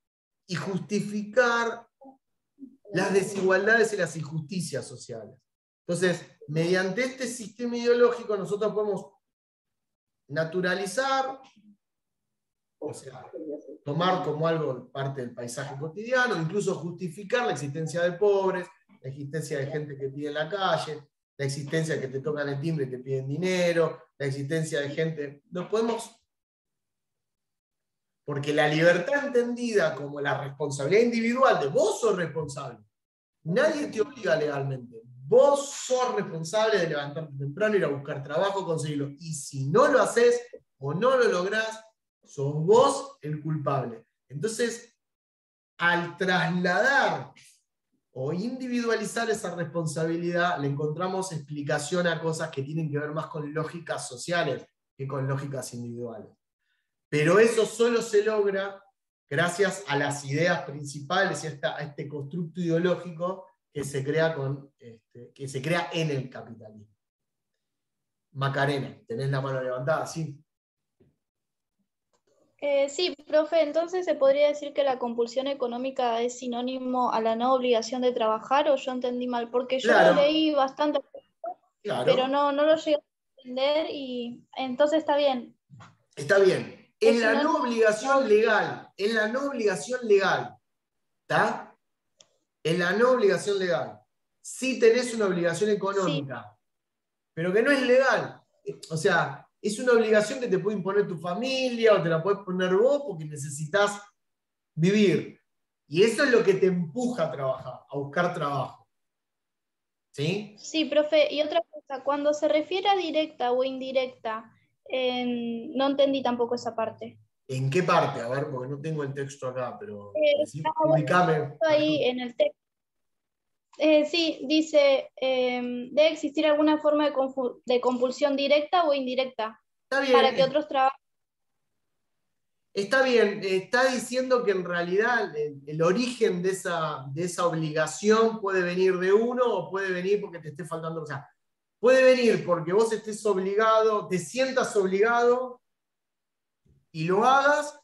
y justificar las desigualdades y las injusticias sociales. Entonces, mediante este sistema ideológico nosotros podemos naturalizar, o sea, tomar como algo parte del paisaje cotidiano, incluso justificar la existencia de pobres, la existencia de gente que pide en la calle, la existencia de que te tocan el timbre y te piden dinero, la existencia de gente... No podemos... Porque la libertad entendida como la responsabilidad individual de vos sos responsable. Nadie te obliga legalmente. Vos sos responsable de levantarte temprano, ir a buscar trabajo, conseguirlo. Y si no lo haces o no lo lográs, sos vos el culpable. Entonces, al trasladar o individualizar esa responsabilidad, le encontramos explicación a cosas que tienen que ver más con lógicas sociales que con lógicas individuales. Pero eso solo se logra gracias a las ideas principales y a este constructo ideológico que se crea en el capitalismo. Macarena, tenés la mano levantada, ¿sí? Sí, profe, entonces se podría decir que la compulsión económica es sinónimo a la no obligación de trabajar, o yo entendí mal, porque yo Claro. lo leí bastante, Claro. pero no lo llegué a entender y entonces está bien. Está bien. En la no obligación legal, ¿está? En la no obligación legal. Sí tenés una obligación económica, pero que no es legal. O sea, es una obligación que te puede imponer tu familia o te la puedes poner vos porque necesitas vivir. Y eso es lo que te empuja a trabajar, a buscar trabajo. ¿Sí? Sí, profe, y otra cosa, cuando se refiere a directa o indirecta, no entendí tampoco esa parte. ¿En qué parte? A ver, porque no tengo el texto acá, pero ubicame. Ahí en el texto. Sí, dice, debe existir alguna forma de compulsión directa o indirecta. Está bien, para que otros trabajen. Está bien, está diciendo que en realidad el origen de esa obligación puede venir de uno o puede venir porque te esté faltando. O sea, puede venir porque vos estés obligado, te sientas obligado y lo hagas,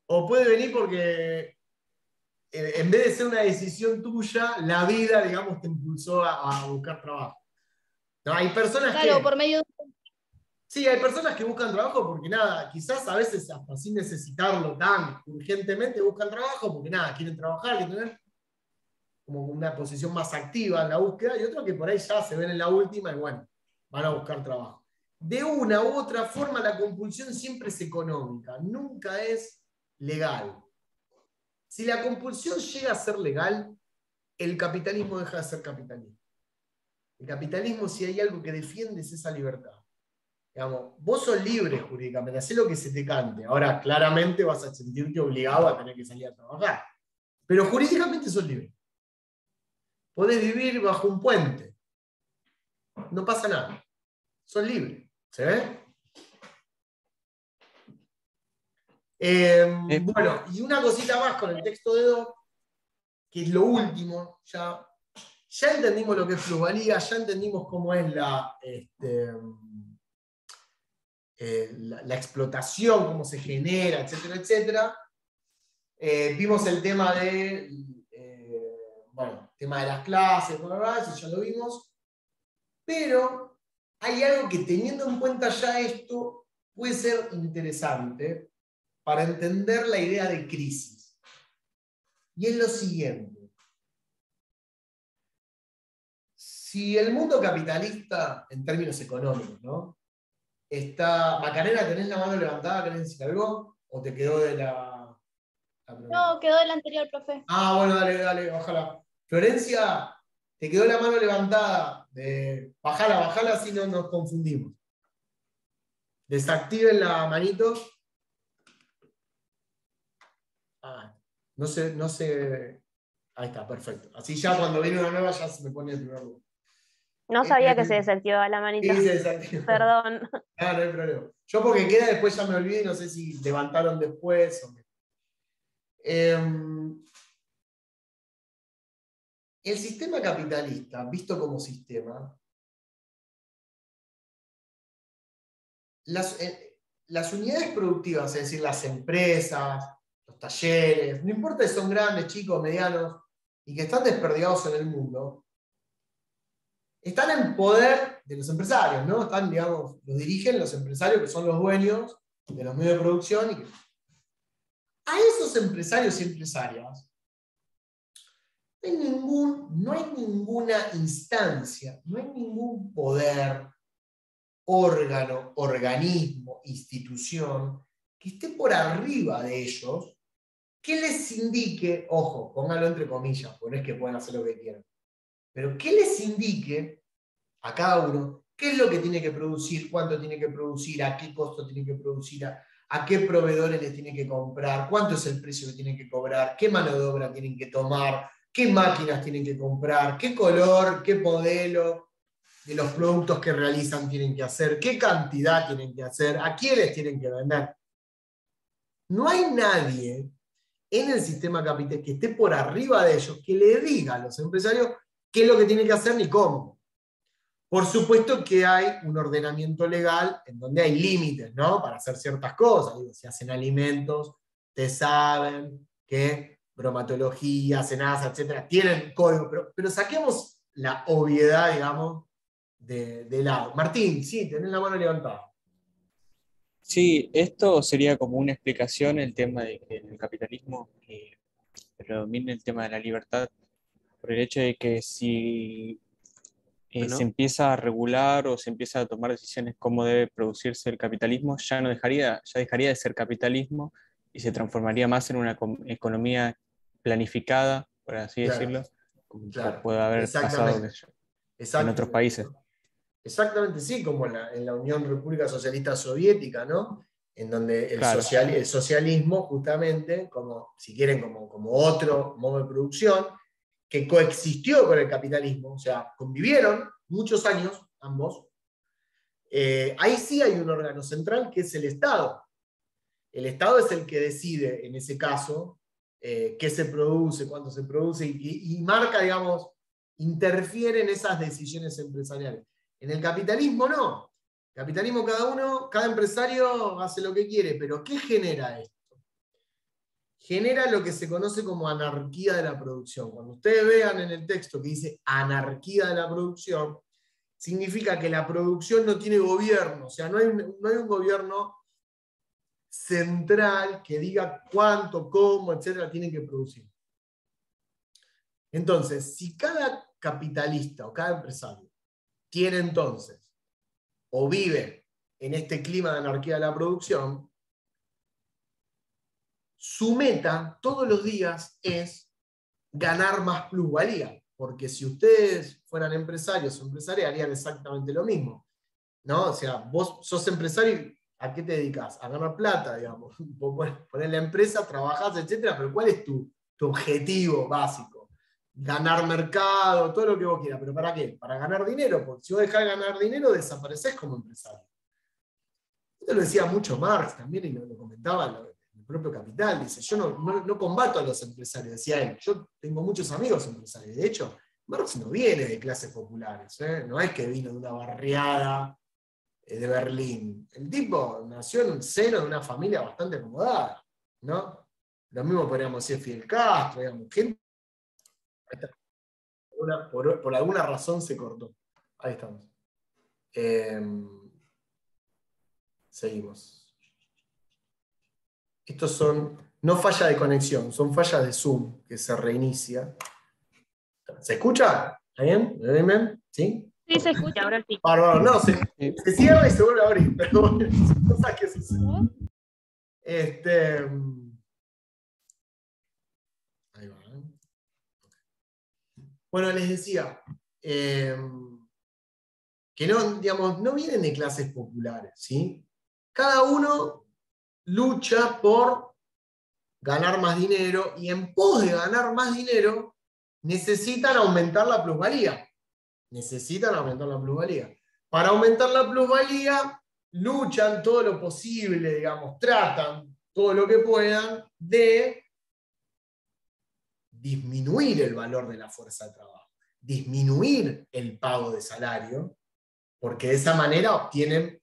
o puede venir porque en vez de ser una decisión tuya, la vida, digamos, te impulsó a buscar trabajo. No, hay personas claro, que... por medio de... Sí, hay personas que buscan trabajo porque nada, quizás a veces hasta sin necesitarlo tan urgentemente buscan trabajo porque nada, quieren trabajar, quieren tener como una posición más activa en la búsqueda, y otros que por ahí ya se ven en la última y bueno, van a buscar trabajo. De una u otra forma la compulsión siempre es económica, nunca es legal. Si la compulsión llega a ser legal, el capitalismo deja de ser capitalismo. El capitalismo, si hay algo que defiende, es esa libertad. Digamos, vos sos libre jurídicamente, hacés lo que se te cante. Ahora, claramente vas a sentirte obligado a tener que salir a trabajar. Pero jurídicamente sos libre. Podés vivir bajo un puente. No pasa nada. Sos libre. ¿Se ve? Bueno, y una cosita más con el texto de Dock, que es lo último. Ya entendimos lo que es plusvalía, ya entendimos cómo es la explotación, cómo se genera, etcétera, etcétera. Vimos el tema de tema de las clases, eso ya lo vimos. Pero hay algo que, teniendo en cuenta ya esto, puede ser interesante para entender la idea de crisis. Y es lo siguiente. Si el mundo capitalista, en términos económicos, ¿no? Está... Macarena, ¿tenés la mano levantada? ¿Querés decir algo? ¿O te quedó de la pregunta? No, quedó del anterior, profe. Ah, bueno, dale, ojalá. Florencia, te quedó la mano levantada, bajala, bajala, así no nos confundimos. Desactiven la manito. No sé. Ahí está, perfecto. Así ya cuando viene una nueva ya se me pone el primer lugar. No sabía que se desactivaba la manita. Sí, se desactivó. Perdón. No hay problema. Yo porque queda después ya me olvidé, no sé si levantaron después o no. El sistema capitalista, visto como sistema, las unidades productivas, es decir, las empresas, los talleres, no importa si son grandes, chicos, medianos, y que están desperdigados en el mundo, están en poder de los empresarios, ¿no? Están, digamos, los dirigen los empresarios que son los dueños de los medios de producción. A esos empresarios y empresarias no hay ninguna instancia, no hay ningún poder, órgano, organismo, institución que esté por arriba de ellos, que les indique, ojo, póngalo entre comillas, porque no es que puedan hacer lo que quieran, pero que les indique a cada uno qué es lo que tiene que producir, cuánto tiene que producir, a qué costo tiene que producir, a qué proveedores les tiene que comprar, cuánto es el precio que tienen que cobrar, qué mano de obra tienen que tomar, qué máquinas tienen que comprar, qué color, qué modelo de los productos que realizan tienen que hacer, qué cantidad tienen que hacer, a quiénes tienen que vender. No hay nadie en el sistema capitalista que esté por arriba de ellos que le diga a los empresarios qué es lo que tienen que hacer ni cómo. Por supuesto que hay un ordenamiento legal en donde hay límites, ¿no? Para hacer ciertas cosas. Digo, si hacen alimentos, te saben que bromatología, cenaza, etcétera, tienen código, pero saquemos la obviedad, digamos, de lado. Martín, sí, tenés la mano levantada. Sí, esto sería como una explicación, el tema de que en el capitalismo predomina el tema de la libertad, por el hecho de que si se empieza a regular o se empieza a tomar decisiones cómo debe producirse el capitalismo, ya dejaría de ser capitalismo y se transformaría más en una economía planificada, por así decirlo, como puede haber pasado en otros países. Exactamente, sí, como en la Unión República Socialista Soviética, ¿no? En donde el socialismo, justamente, como, si quieren, como otro modo de producción, que coexistió con el capitalismo, o sea, convivieron muchos años, ambos. Ahí sí hay un órgano central que es el Estado. El Estado es el que decide, en ese caso, qué se produce, cuánto se produce, y marca, digamos, interfiere en esas decisiones empresariales. En el capitalismo no. El capitalismo cada empresario hace lo que quiere, pero ¿qué genera esto? Genera lo que se conoce como anarquía de la producción. Cuando ustedes vean en el texto que dice anarquía de la producción, significa que la producción no tiene gobierno, o sea, no hay un gobierno central que diga cuánto, cómo, etcétera, tienen que producir. Entonces, si cada capitalista o cada empresario tiene entonces, o vive en este clima de anarquía de la producción, su meta todos los días es ganar más plusvalía, porque si ustedes fueran empresarios o empresarias harían exactamente lo mismo, ¿no? O sea, vos sos empresario, ¿a qué te dedicas? A ganar plata, digamos. Ponés la empresa, trabajás, etcétera, pero ¿cuál es tu objetivo básico? Ganar mercado, todo lo que vos quieras, ¿pero para qué? Para ganar dinero, porque si vos dejás de ganar dinero, desaparecés como empresario. Esto lo decía mucho Marx también, y lo comentaba el propio Capital, dice, yo no combato a los empresarios, decía él, yo tengo muchos amigos empresarios, de hecho, Marx no viene de clases populares, no es que vino de una barriada de Berlín, el tipo nació en el seno de una familia bastante acomodada, ¿no? Lo mismo podríamos decir Fidel Castro, digamos, gente, por alguna razón se cortó, ahí estamos. Seguimos. Estos son, no fallas de conexión, son fallas de Zoom, que se reinicia. ¿Se escucha? ¿Está bien? ¿Me ven bien? ¿Sí? Sí, se escucha, ahora sí. Bárbaro, no, se cierra y se vuelve a abrir, pero bueno, son cosas que suceden. Ahí va, ¿eh? Bueno, les decía, que no, digamos, no vienen de clases populares, ¿sí? Cada uno lucha por ganar más dinero y en pos de ganar más dinero necesitan aumentar la plusvalía. Necesitan aumentar la plusvalía. Para aumentar la plusvalía luchan todo lo posible, digamos, tratan todo lo que puedan de disminuir el valor de la fuerza de trabajo, disminuir el pago de salario, porque de esa manera obtienen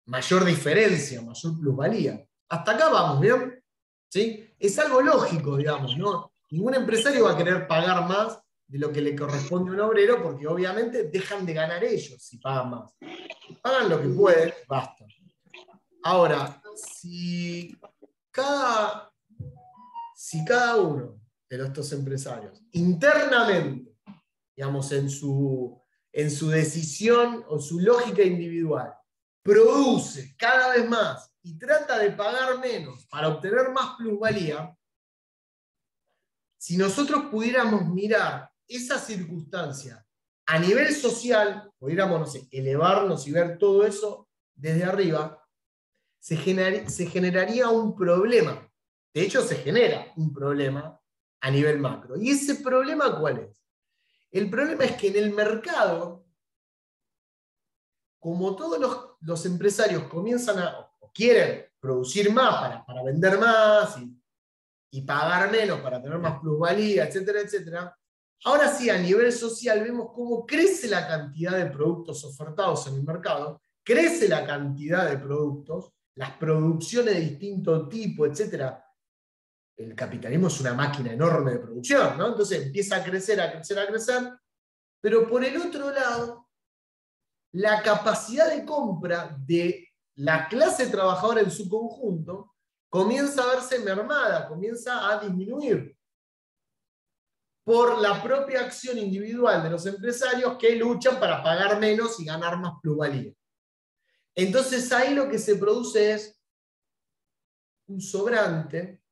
mayor diferencia, mayor plusvalía. Hasta acá vamos, ¿bien? ¿Sí? Es algo lógico, digamos, ¿no? Ningún empresario va a querer pagar más de lo que le corresponde a un obrero, porque obviamente dejan de ganar ellos si pagan más. Pagan lo que pueden, basta. Ahora, si cada uno de estos empresarios internamente, digamos, en su decisión o su lógica individual, produce cada vez más y trata de pagar menos para obtener más plusvalía, si nosotros pudiéramos mirar esa circunstancia a nivel social, pudiéramos, no sé, elevarnos y ver todo eso desde arriba, se generaría un problema. De hecho, se genera un problema a nivel macro. ¿Y ese problema cuál es? El problema es que en el mercado, como todos los empresarios comienzan o quieren producir más para vender más y pagar menos para tener más plusvalía, etcétera, etcétera, ahora sí, a nivel social vemos cómo crece la cantidad de productos ofertados en el mercado, crece la cantidad de productos, las producciones de distinto tipo, etcétera. El capitalismo es una máquina enorme de producción, ¿no? Entonces empieza a crecer, a crecer, a crecer, pero por el otro lado, la capacidad de compra de la clase trabajadora en su conjunto comienza a verse mermada, comienza a disminuir por la propia acción individual de los empresarios que luchan para pagar menos y ganar más plusvalía. Entonces ahí lo que se produce es un sobrante,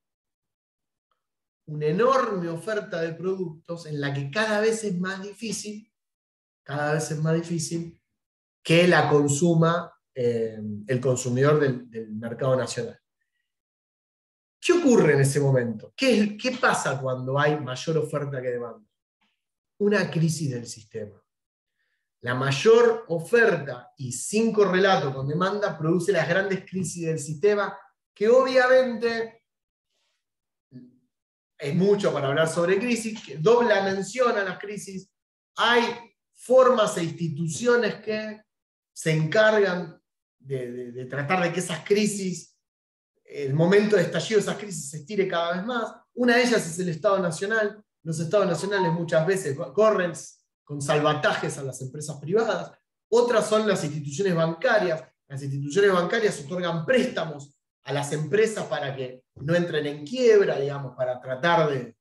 una enorme oferta de productos en la que cada vez es más difícil que la consuma el consumidor del mercado nacional. ¿Qué ocurre en ese momento? ¿Qué pasa cuando hay mayor oferta que demanda? Una crisis del sistema. La mayor oferta y sin correlato con demanda produce las grandes crisis del sistema, que obviamente es mucho para hablar sobre crisis, que dobla mención a las crisis. Hay formas e instituciones que se encargan de tratar de que esas crisis, el momento de estallido de esas crisis se estire cada vez más. Una de ellas es el Estado Nacional. Los Estados Nacionales muchas veces corren con salvatajes a las empresas privadas. Otras son las instituciones bancarias. Las instituciones bancarias otorgan préstamos a las empresas para que no entren en quiebra, digamos, para tratar de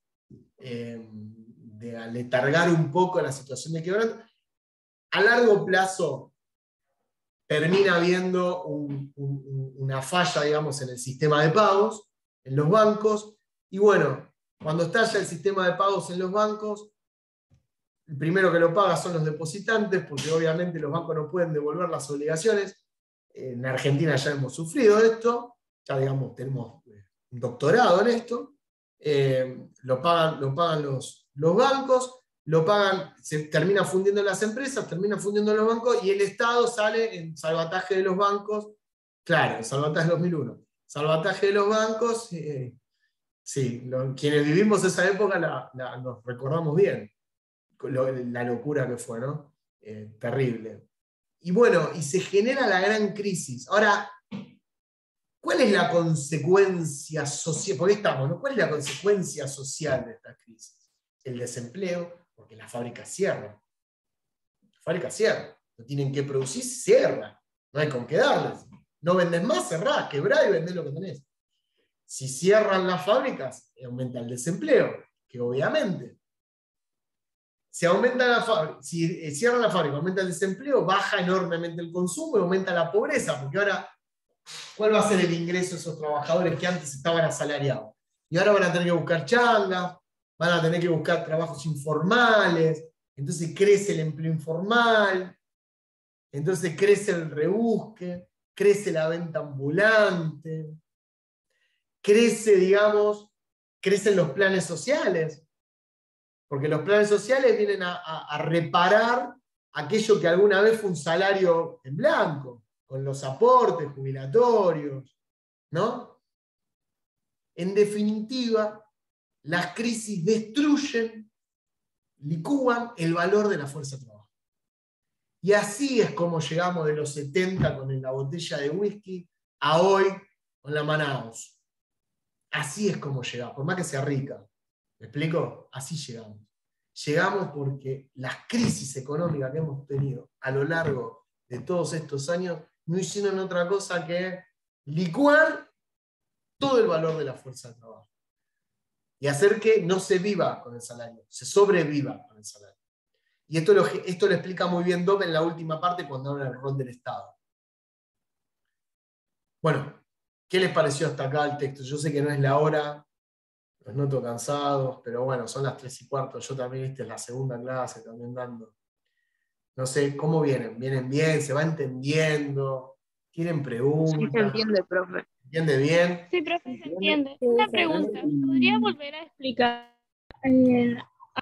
aletargar un poco la situación de quebranto. A largo plazo termina habiendo una falla, digamos, en el sistema de pagos, en los bancos, y bueno, cuando estalla el sistema de pagos en los bancos, el primero que lo paga son los depositantes, porque obviamente los bancos no pueden devolver las obligaciones. En Argentina ya hemos sufrido esto, ya digamos, tenemos un doctorado en esto. Lo pagan los bancos, se termina fundiendo las empresas, termina fundiendo los bancos, y el Estado sale en salvataje de los bancos. Claro, el salvataje 2001. Salvataje de los bancos, sí, quienes vivimos esa época nos recordamos bien la locura que fue, ¿no? Terrible. Y bueno, y se genera la gran crisis. Ahora, ¿cuál es la consecuencia social? Porque estamos, ¿no? ¿Cuál es la consecuencia social de esta crisis? El desempleo, porque las fábricas cierran. Las fábricas cierran. No tienen que producir, cierran. No hay con qué darles. No vendés más, cerrás, quebrás y vendés lo que tenés. Si cierran las fábricas, aumenta el desempleo, que obviamente. Si cierran la fábrica, aumenta el desempleo, baja enormemente el consumo y aumenta la pobreza, porque ahora, ¿cuál va a ser el ingreso de esos trabajadores que antes estaban asalariados? Y ahora van a tener que buscar changas, van a tener que buscar trabajos informales, entonces crece el empleo informal, entonces crece el rebusque, crece la venta ambulante, crece, digamos, crecen los planes sociales, porque los planes sociales vienen a reparar aquello que alguna vez fue un salario en blanco, con los aportes jubilatorios, ¿no? En definitiva, las crisis destruyen, licúan el valor de la fuerza de trabajo. Y así es como llegamos de los 70 con la botella de whisky a hoy con la Manaus. Así es como llegamos, por más que sea rica. ¿Me explico? Así llegamos. Llegamos porque las crisis económicas que hemos tenido a lo largo de todos estos años no hicieron otra cosa que licuar todo el valor de la fuerza de trabajo y hacer que no se viva con el salario, se sobreviva con el salario. Y esto lo explica muy bien Dobb en la última parte cuando habla del rol del Estado. Bueno, ¿qué les pareció hasta acá el texto? Yo sé que no es la hora, los noto cansados, pero bueno, son las 3:15, yo también, esta es la segunda clase también dando. No sé, ¿cómo vienen? ¿Vienen bien? ¿Se va entendiendo? ¿Tienen preguntas? Sí, se entiende, profe. ¿Entiende bien? Sí, profe, se entiende. Una pregunta, ¿podría volver a explicar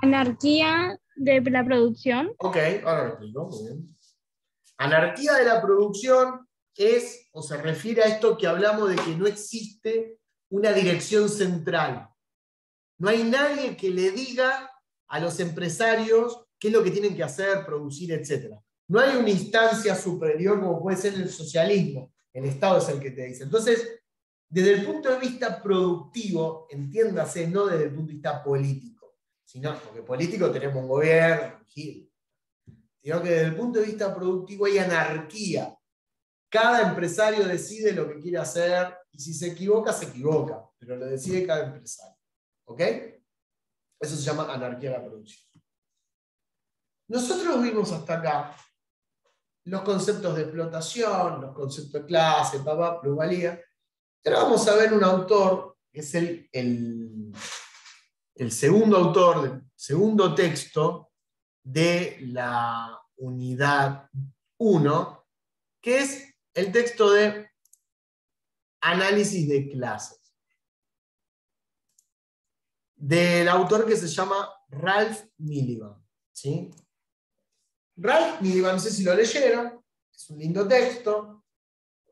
anarquía de la producción? Ok, ahora lo explico, muy bien. Anarquía de la producción es, o se refiere a esto que hablamos de que no existe una dirección central. No hay nadie que le diga a los empresarios qué es lo que tienen que hacer, producir, etc. No hay una instancia superior como puede ser el socialismo. El Estado es el que te dice. Entonces, desde el punto de vista productivo, entiéndase, no desde el punto de vista político, sino porque político tenemos un gobierno, sino que desde el punto de vista productivo hay anarquía. Cada empresario decide lo que quiere hacer y si se equivoca, pero lo decide cada empresario. ¿Ok? Eso se llama anarquía de la producción. Nosotros vimos hasta acá los conceptos de explotación, los conceptos de clase, plusvalía. Ahora vamos a ver un autor, que es el segundo autor, del segundo texto de la unidad 1, que es el texto de análisis de clases, del autor que se llama Ralph Miliband. ¿Sí? Ralph Miliband, no sé si lo leyeron, es un lindo texto.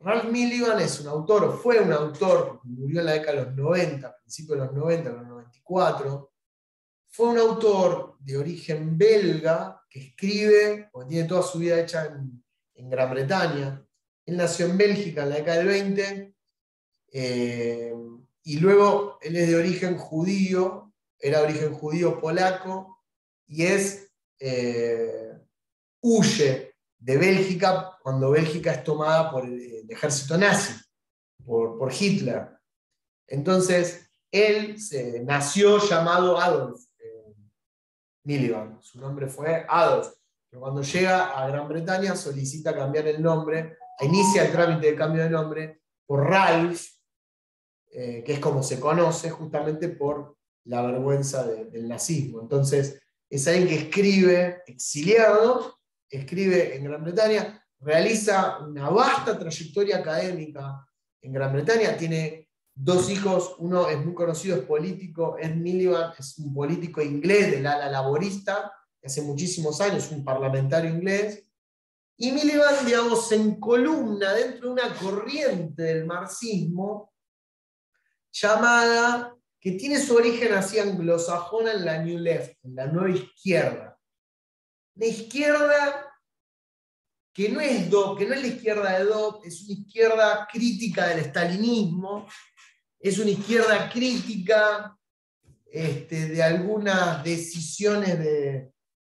Ralph Miliband es un autor, o fue un autor, murió en la década de los 90, principios de los 90, los 94. Fue un autor de origen belga que escribe, porque tiene toda su vida hecha en Gran Bretaña. Él nació en Bélgica en la década del 20, y luego él es de origen judío, era de origen judío polaco, y huye de Bélgica cuando Bélgica es tomada por el ejército nazi, por Hitler. Entonces, él nació llamado Adolf Miliband, su nombre fue Adolf, pero cuando llega a Gran Bretaña solicita cambiar el nombre, inicia el trámite de cambio de nombre por Ralph, que es como se conoce justamente por la vergüenza del nazismo. Entonces, es alguien que escribe exiliado, escribe en Gran Bretaña, realiza una vasta trayectoria académica en Gran Bretaña, tiene 2 hijos, uno es muy conocido, es político, Ed Miliband es un político inglés del ala laborista, hace muchísimos años, un parlamentario inglés, y Miliband, digamos, se encolumna dentro de una corriente del marxismo llamada, que tiene su origen así anglosajona en la New Left, en la nueva izquierda. Una izquierda que no es Dobb, que no es la izquierda de Dobb, es una izquierda crítica del estalinismo, es una izquierda crítica de algunas decisiones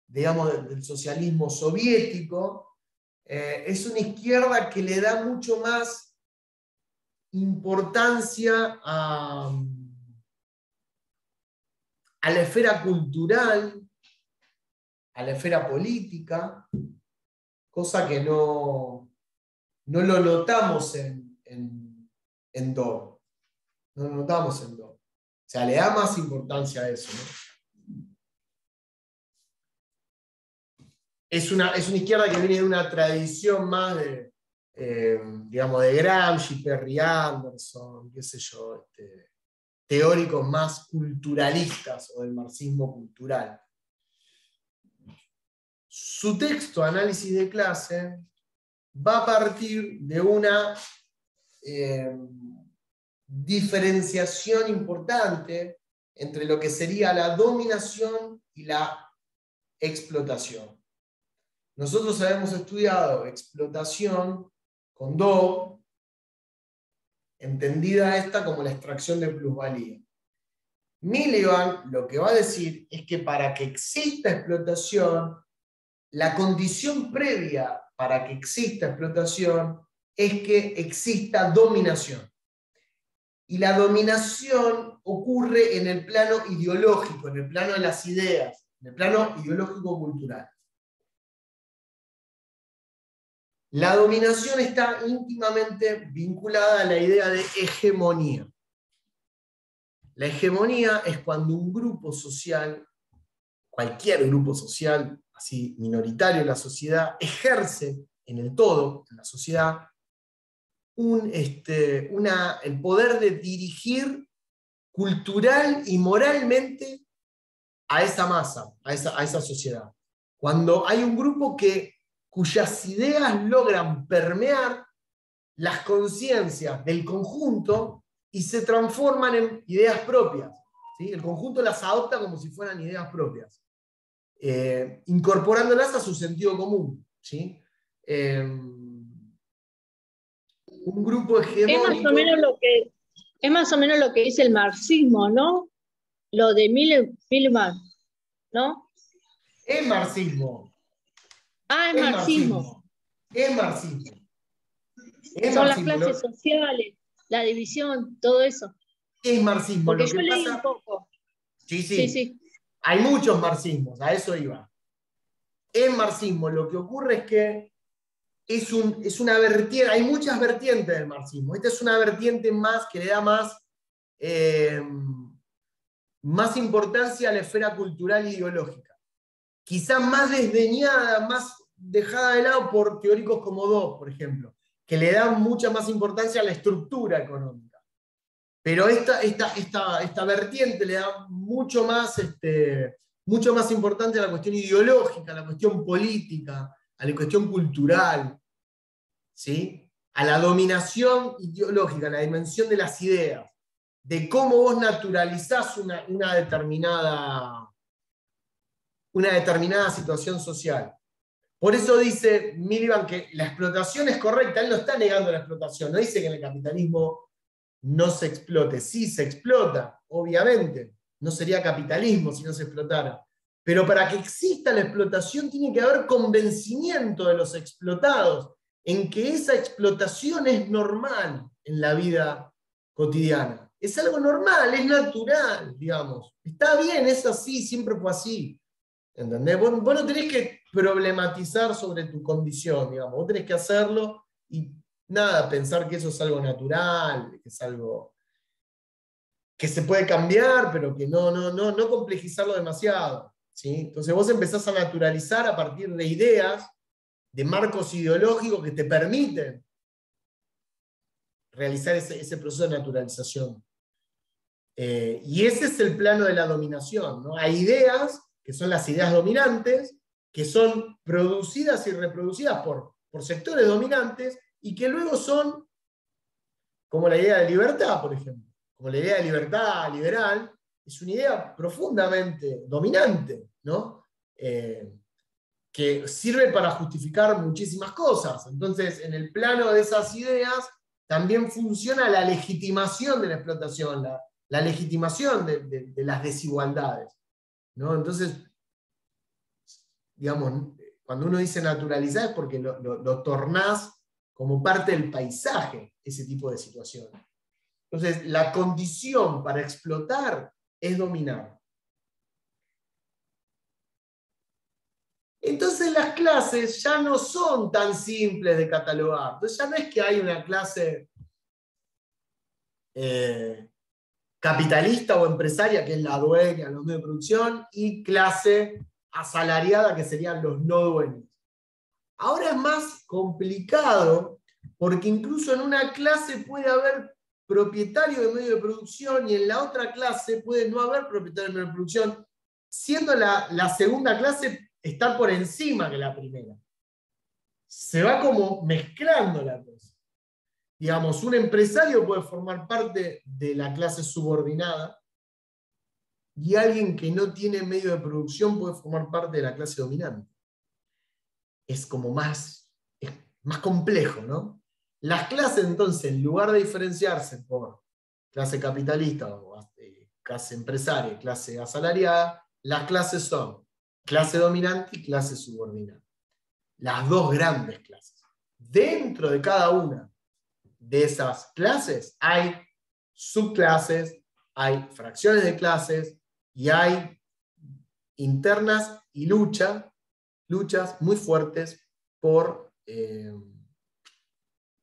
del socialismo soviético. Es una izquierda que le da mucho más importancia a la esfera cultural, a la esfera política, cosa que no lo notamos en Dobb. No lo notamos en Dobb. O sea, le da más importancia a eso, ¿no? es una izquierda que viene de una tradición más de, digamos, de Gramsci, Perry Anderson, qué sé yo, teóricos más culturalistas o del marxismo cultural. Su texto, Análisis de clase, va a partir de una diferenciación importante entre lo que sería la dominación y la explotación. Nosotros habíamos estudiado explotación con do, entendida esta como la extracción de plusvalía. Miliband lo que va a decir es que para que exista explotación, la condición previa para que exista explotación es que exista dominación. Y la dominación ocurre en el plano ideológico, en el plano de las ideas, en el plano ideológico-cultural. La dominación está íntimamente vinculada a la idea de hegemonía. La hegemonía es cuando un grupo social, cualquier grupo social, así minoritario en la sociedad, ejerce en el todo, en la sociedad, el poder de dirigir cultural y moralmente a esa masa, a esa sociedad. Cuando hay un grupo cuyas ideas logran permear las conciencias del conjunto y se transforman en ideas propias, ¿sí? El conjunto las adopta como si fueran ideas propias, incorporándolas a su sentido común, ¿sí? Un grupo hegemónico. Es más o menos lo que dice el marxismo, ¿no? Lo de Miliband, ¿no? Es marxismo. Ah, es marxismo. Es marxismo. Son las clases sociales, la división, todo eso. Es marxismo. Porque yo leí un poco. Sí. Hay muchos marxismos, a eso iba. En marxismo lo que ocurre es que es una vertiente, hay muchas vertientes del marxismo. Esta es una vertiente más que le da más importancia a la esfera cultural e ideológica. Quizás más desdeñada, más dejada de lado por teóricos como Dobb, por ejemplo, que le dan mucha más importancia a la estructura económica. Pero esta vertiente le da mucho más importancia a la cuestión ideológica, a la cuestión política, a la cuestión cultural, ¿sí? A la dominación ideológica, a la dimensión de las ideas, de cómo vos naturalizás una determinada situación social. Por eso dice Miliband que la explotación es correcta, él no está negando la explotación, no dice que en el capitalismo no se explote, sí se explota, obviamente, no sería capitalismo si no se explotara. Pero para que exista la explotación tiene que haber convencimiento de los explotados en que esa explotación es normal en la vida cotidiana. Es algo normal, es natural, digamos. Está bien, es así, siempre fue así. ¿Entendés? Vos no tenés que problematizar sobre tu condición, digamos. Vos tenés que hacerlo y nada, pensar que eso es algo natural, que es algo que se puede cambiar, pero que no complejizarlo demasiado. ¿Sí? Entonces vos empezás a naturalizar a partir de ideas, de marcos ideológicos que te permiten realizar ese proceso de naturalización. Y ese es el plano de la dominación, ¿no? Hay ideas, que son las ideas dominantes, que son producidas y reproducidas por sectores dominantes, y que luego son, como la idea de libertad, por ejemplo, como la idea de libertad liberal, es una idea profundamente dominante, ¿no? Que sirve para justificar muchísimas cosas. Entonces, en el plano de esas ideas, también funciona la legitimación de la explotación, la legitimación de las desigualdades, ¿no? Entonces, digamos, cuando uno dice naturalizar es porque lo tornás como parte del paisaje, ese tipo de situaciones. Entonces, la condición para explotar es dominar. Entonces las clases ya no son tan simples de catalogar. Entonces ya no es que hay una clase capitalista o empresaria, que es la dueña, los medios de producción, y clase asalariada, que serían los no dueños. Ahora es más complicado, porque incluso en una clase puede haber propietario de medio de producción y en la otra clase puede no haber propietario de medio de producción, siendo la segunda clase estar por encima que la primera. Se va como mezclando la cosa. Digamos, un empresario puede formar parte de la clase subordinada y alguien que no tiene medio de producción puede formar parte de la clase dominante. Es como más complejo, ¿no? Las clases, entonces, en lugar de diferenciarse por clase capitalista o clase empresaria y clase asalariada, las clases son clase dominante y clase subordinada. Las dos grandes clases. Dentro de cada una de esas clases hay subclases, hay fracciones de clases y hay internas y luchas muy fuertes por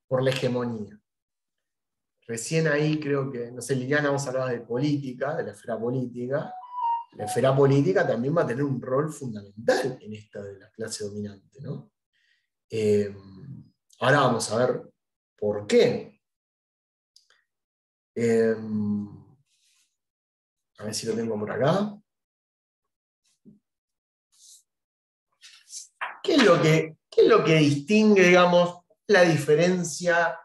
la hegemonía. Recién ahí creo que, no sé, Liliana, vos hablabas de política, de la esfera política. La esfera política también va a tener un rol fundamental en esta de la clase dominante, ¿no? Ahora vamos a ver por qué. A ver si lo tengo por acá. ¿Qué es lo que distingue, digamos, la diferencia?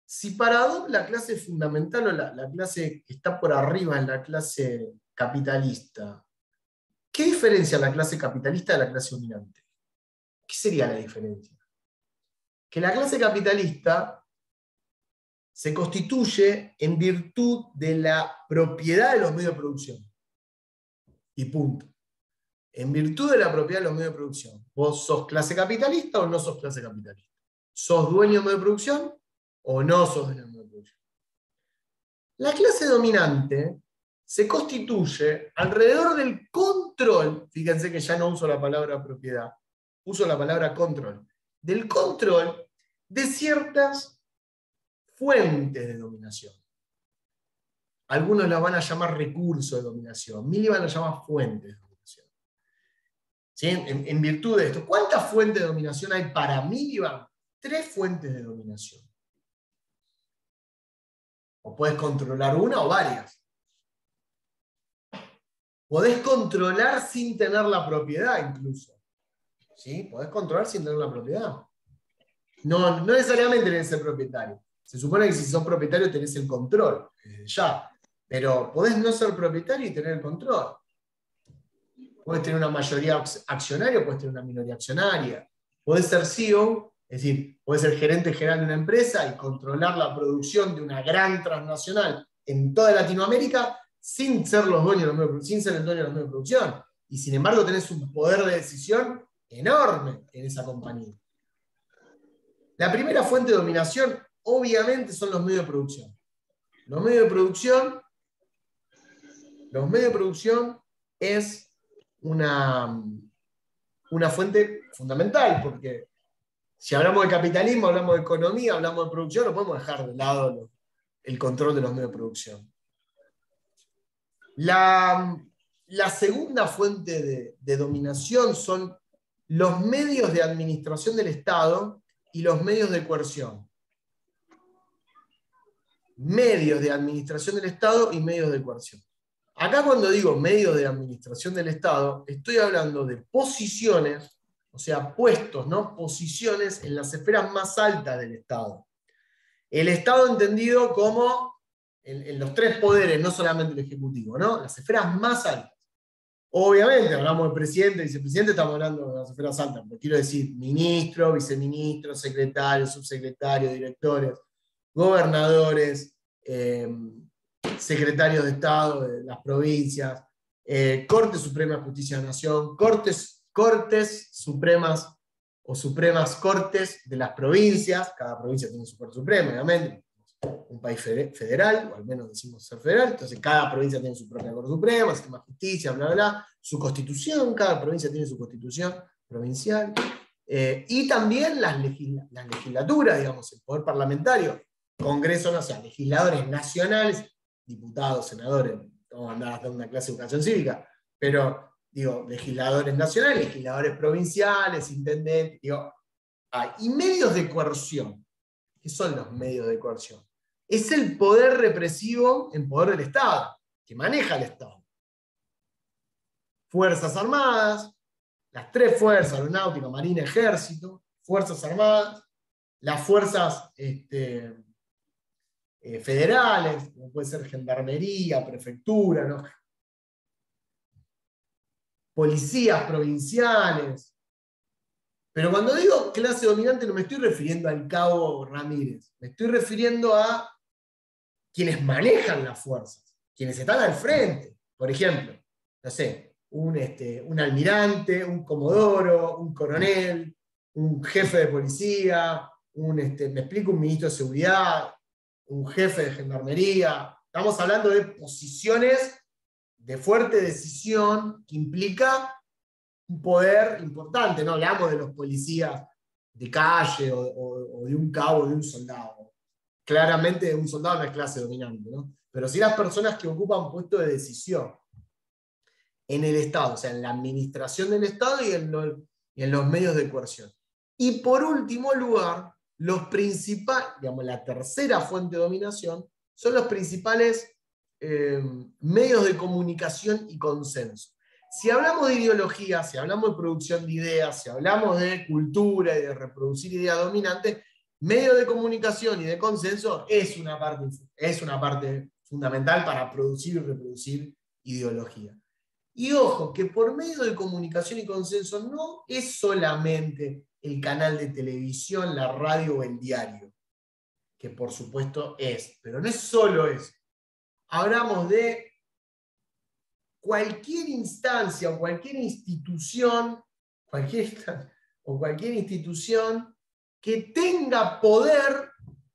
Si para Adorno la clase fundamental o la clase que está por arriba es la clase capitalista, ¿qué diferencia la clase capitalista de la clase dominante? ¿Qué sería la diferencia? Que la clase capitalista se constituye en virtud de la propiedad de los medios de producción. Y punto. En virtud de la propiedad de los medios de producción. ¿Vos sos clase capitalista o no sos clase capitalista? ¿Sos dueño de medios de producción o no sos dueño de medios de producción? La clase dominante se constituye alrededor del control, fíjense que ya no uso la palabra propiedad, uso la palabra control, del control de ciertas fuentes de dominación. Algunos la van a llamar recursos de dominación, Miliband la llama fuentes de dominación. ¿Sí? En virtud de esto, ¿cuántas fuentes de dominación hay para Miliband? 3 fuentes de dominación. O puedes controlar una o varias. Podés controlar sin tener la propiedad incluso. ¿Sí? Podés controlar sin tener la propiedad. No necesariamente tenés que ser propietario. Se supone que si sos propietario tenés el control, ya. Pero podés no ser propietario y tener el control. Podés tener una mayoría accionaria, podés tener una minoría accionaria. Podés ser CEO, es decir, podés ser gerente general de una empresa y controlar la producción de una gran transnacional en toda Latinoamérica sin ser los dueños de los medios, sin ser el dueño de los medios de producción. Y sin embargo tenés un poder de decisión enorme en esa compañía. La primera fuente de dominación, obviamente, son los medios de producción. Los medios de producción es una fuente fundamental, porque si hablamos de capitalismo, hablamos de economía, hablamos de producción, no podemos dejar de lado el control de los medios de producción. La segunda fuente de dominación son los medios de administración del Estado y los medios de coerción. Medios de administración del Estado y medios de coerción. Acá cuando digo medios de administración del Estado, estoy hablando de posiciones, o sea, puestos, ¿no? Posiciones en las esferas más altas del Estado. El Estado entendido como en los 3 poderes, no solamente el Ejecutivo, ¿no? Las esferas más altas. Obviamente, hablamos de presidente, vicepresidente, estamos hablando de las esferas altas, pero quiero decir ministro, viceministro, secretario, subsecretario, directores, gobernadores, secretarios de Estado de las provincias, Corte Suprema de Justicia de la Nación, cortes supremas o supremas cortes de las provincias. Cada provincia tiene su Corte Suprema, obviamente. Un país federal, o al menos decimos ser federal, entonces cada provincia tiene su propia Corte Suprema, sistema de justicia, bla, bla, bla, su constitución, cada provincia tiene su constitución provincial, y también las legislaturas, digamos, el poder parlamentario, Congreso, no sé, legisladores nacionales, diputados, senadores, vamos a andar hasta una clase de educación cívica, pero digo, legisladores nacionales, legisladores provinciales, intendentes, digo, y medios de coerción. ¿Qué son los medios de coerción? Es el poder represivo en poder del Estado, que maneja el Estado. Fuerzas Armadas, las tres fuerzas, Aeronáutica, Marina, Ejército, Fuerzas Armadas, las fuerzas federales, como puede ser Gendarmería, Prefectura, ¿no? Policías provinciales. Pero cuando digo clase dominante no me estoy refiriendo al cabo Ramírez, me estoy refiriendo a quienes manejan las fuerzas, quienes están al frente. Por ejemplo, no sé, un almirante, un comodoro, un coronel, un jefe de policía, me explico, un ministro de seguridad, un jefe de gendarmería. Estamos hablando de posiciones de fuerte decisión que implica un poder importante. No hablamos de los policías de calle o de un cabo, de un soldado. Claramente un soldado no es clase dominante, ¿no? Pero sí las personas que ocupan puestos de decisión en el Estado, o sea, en la administración del Estado y en los medios de coerción. Y por último lugar, los principales, digamos, la tercera fuente de dominación, son los principales medios de comunicación y consenso. Si hablamos de ideología, si hablamos de producción de ideas, si hablamos de cultura y de reproducir ideas dominantes, medio de comunicación y de consenso es una parte fundamental para producir y reproducir ideología. Y ojo, que por medio de comunicación y consenso no es solamente el canal de televisión, la radio o el diario, que por supuesto es, pero no es solo eso. Hablamos de cualquier instancia o cualquier institución que tenga poder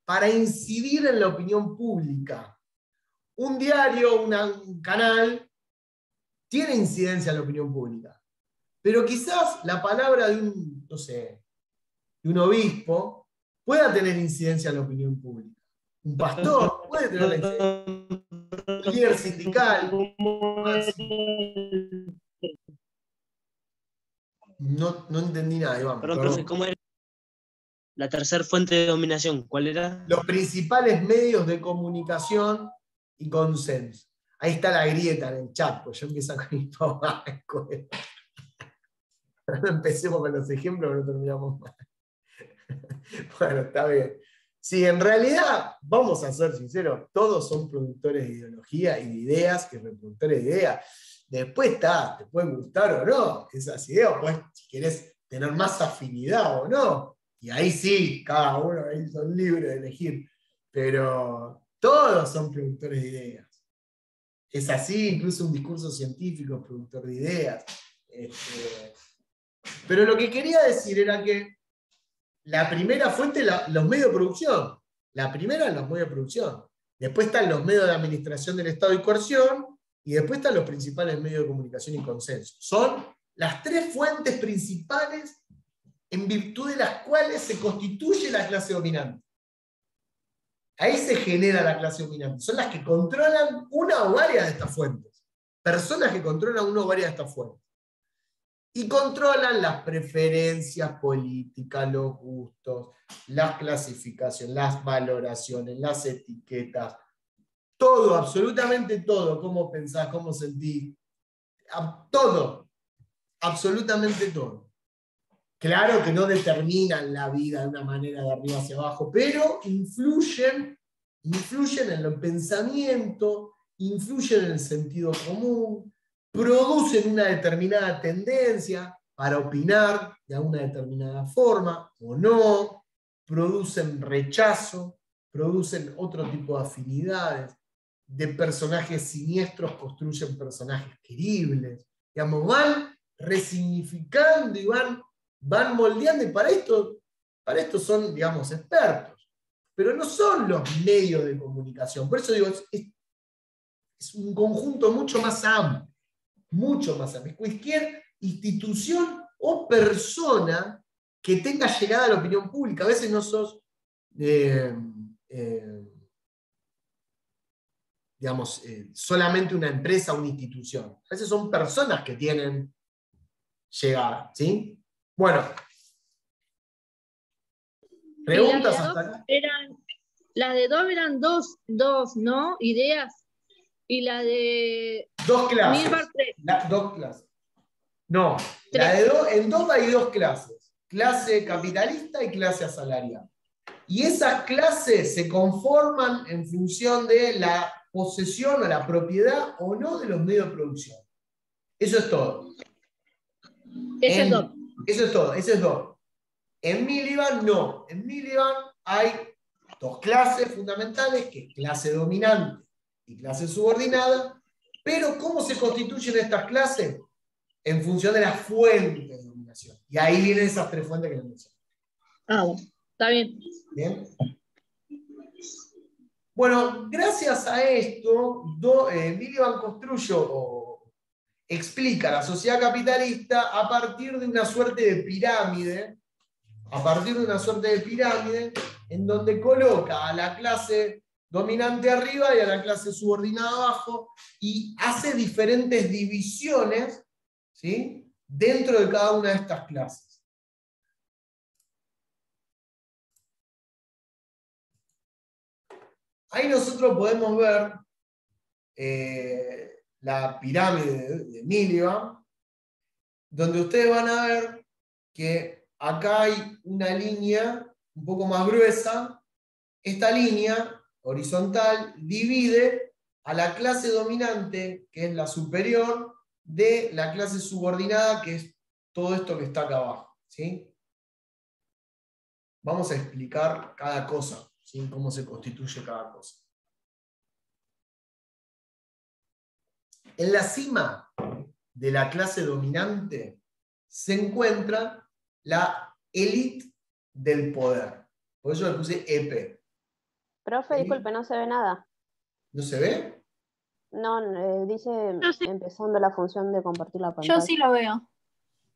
para incidir en la opinión pública. Un diario, un canal, tiene incidencia en la opinión pública. Pero quizás la palabra de un obispo pueda tener incidencia en la opinión pública. Un pastor puede tener la incidencia. Un líder sindical. No entendí nada, Iván. Perdón, profe, ¿cómo era la tercera fuente de dominación? ¿Cuál era? Los principales medios de comunicación y consenso. Ahí está la grieta en el chat, pues yo empiezo con mi papá. No empecemos con los ejemplos, pero no terminamos mal. Bueno, está bien. Sí, en realidad, vamos a ser sinceros, todos son productores de ideología y de ideas, que reproductores de ideas. Después te pueden gustar o no esas ideas, o pues, si querés tener más afinidad o no. Y ahí sí, cada uno ahí son libres de elegir. Pero todos son productores de ideas. Es así, incluso un discurso científico es productor de ideas. Pero lo que quería decir era que la primera fuente, los medios de producción. La primera, los medios de producción. Después están los medios de administración del Estado y coerción, y después están los principales medios de comunicación y consenso. Son las tres fuentes principales en virtud de las cuales se constituye la clase dominante. Ahí se genera la clase dominante. Son las que controlan una o varias de estas fuentes. Personas que controlan una o varias de estas fuentes. Y controlan las preferencias políticas, los gustos, las clasificaciones, las valoraciones, las etiquetas. Todo, absolutamente todo. Cómo pensás, cómo sentís. Todo. Absolutamente todo. Claro que no determinan la vida de una manera de arriba hacia abajo, pero influyen en el pensamiento, influyen en el sentido común, producen una determinada tendencia para opinar de una determinada forma o no, producen rechazo, producen otro tipo de afinidades, de personajes siniestros construyen personajes queribles, digamos, van resignificando y van moldeando, y para esto son, digamos, expertos, pero no son los medios de comunicación. Por eso digo, es un conjunto mucho más amplio. Mucho más amplio. Cualquier institución o persona que tenga llegada a la opinión pública. A veces no sos, digamos, digamos, solamente una empresa, una institución. A veces son personas que tienen llegada, ¿sí? Bueno. ¿Preguntas hasta acá? Las de dos eran dos, ¿no? Ideas. Y la de... Dos clases. Milbar, tres. Dos clases. No, la de en dos hay dos clases. Clase capitalista y clase asalariada. Y esas clases se conforman en función de la posesión o la propiedad o no de los medios de producción. Eso es todo. Eso es todo. Eso es todo. En Miliband no. En Miliband hay dos clases fundamentales, que es clase dominante y clase subordinada. Pero ¿cómo se constituyen estas clases? En función de las fuentes de dominación. Y ahí vienen esas tres fuentes que les mencioné. Bueno, está bien. Bien. Bueno, gracias a esto, Miliband construye o explica la sociedad capitalista a partir de una suerte de pirámide, en donde coloca a la clase dominante arriba y a la clase subordinada abajo, y hace diferentes divisiones, ¿sí?, dentro de cada una de estas clases. Ahí nosotros podemos ver la pirámide de Miliband, donde ustedes van a ver que acá hay una línea un poco más gruesa. Esta línea horizontal divide a la clase dominante, que es la superior, de la clase subordinada, que es todo esto que está acá abajo, ¿sí? Vamos a explicar cada cosa, ¿sí?, cómo se constituye cada cosa. En la cima de la clase dominante se encuentra la élite del poder. Por eso le puse EP. Profe, disculpe, no se ve nada. ¿No se ve? No, dice empezando la función de compartir la pantalla. Yo sí lo veo.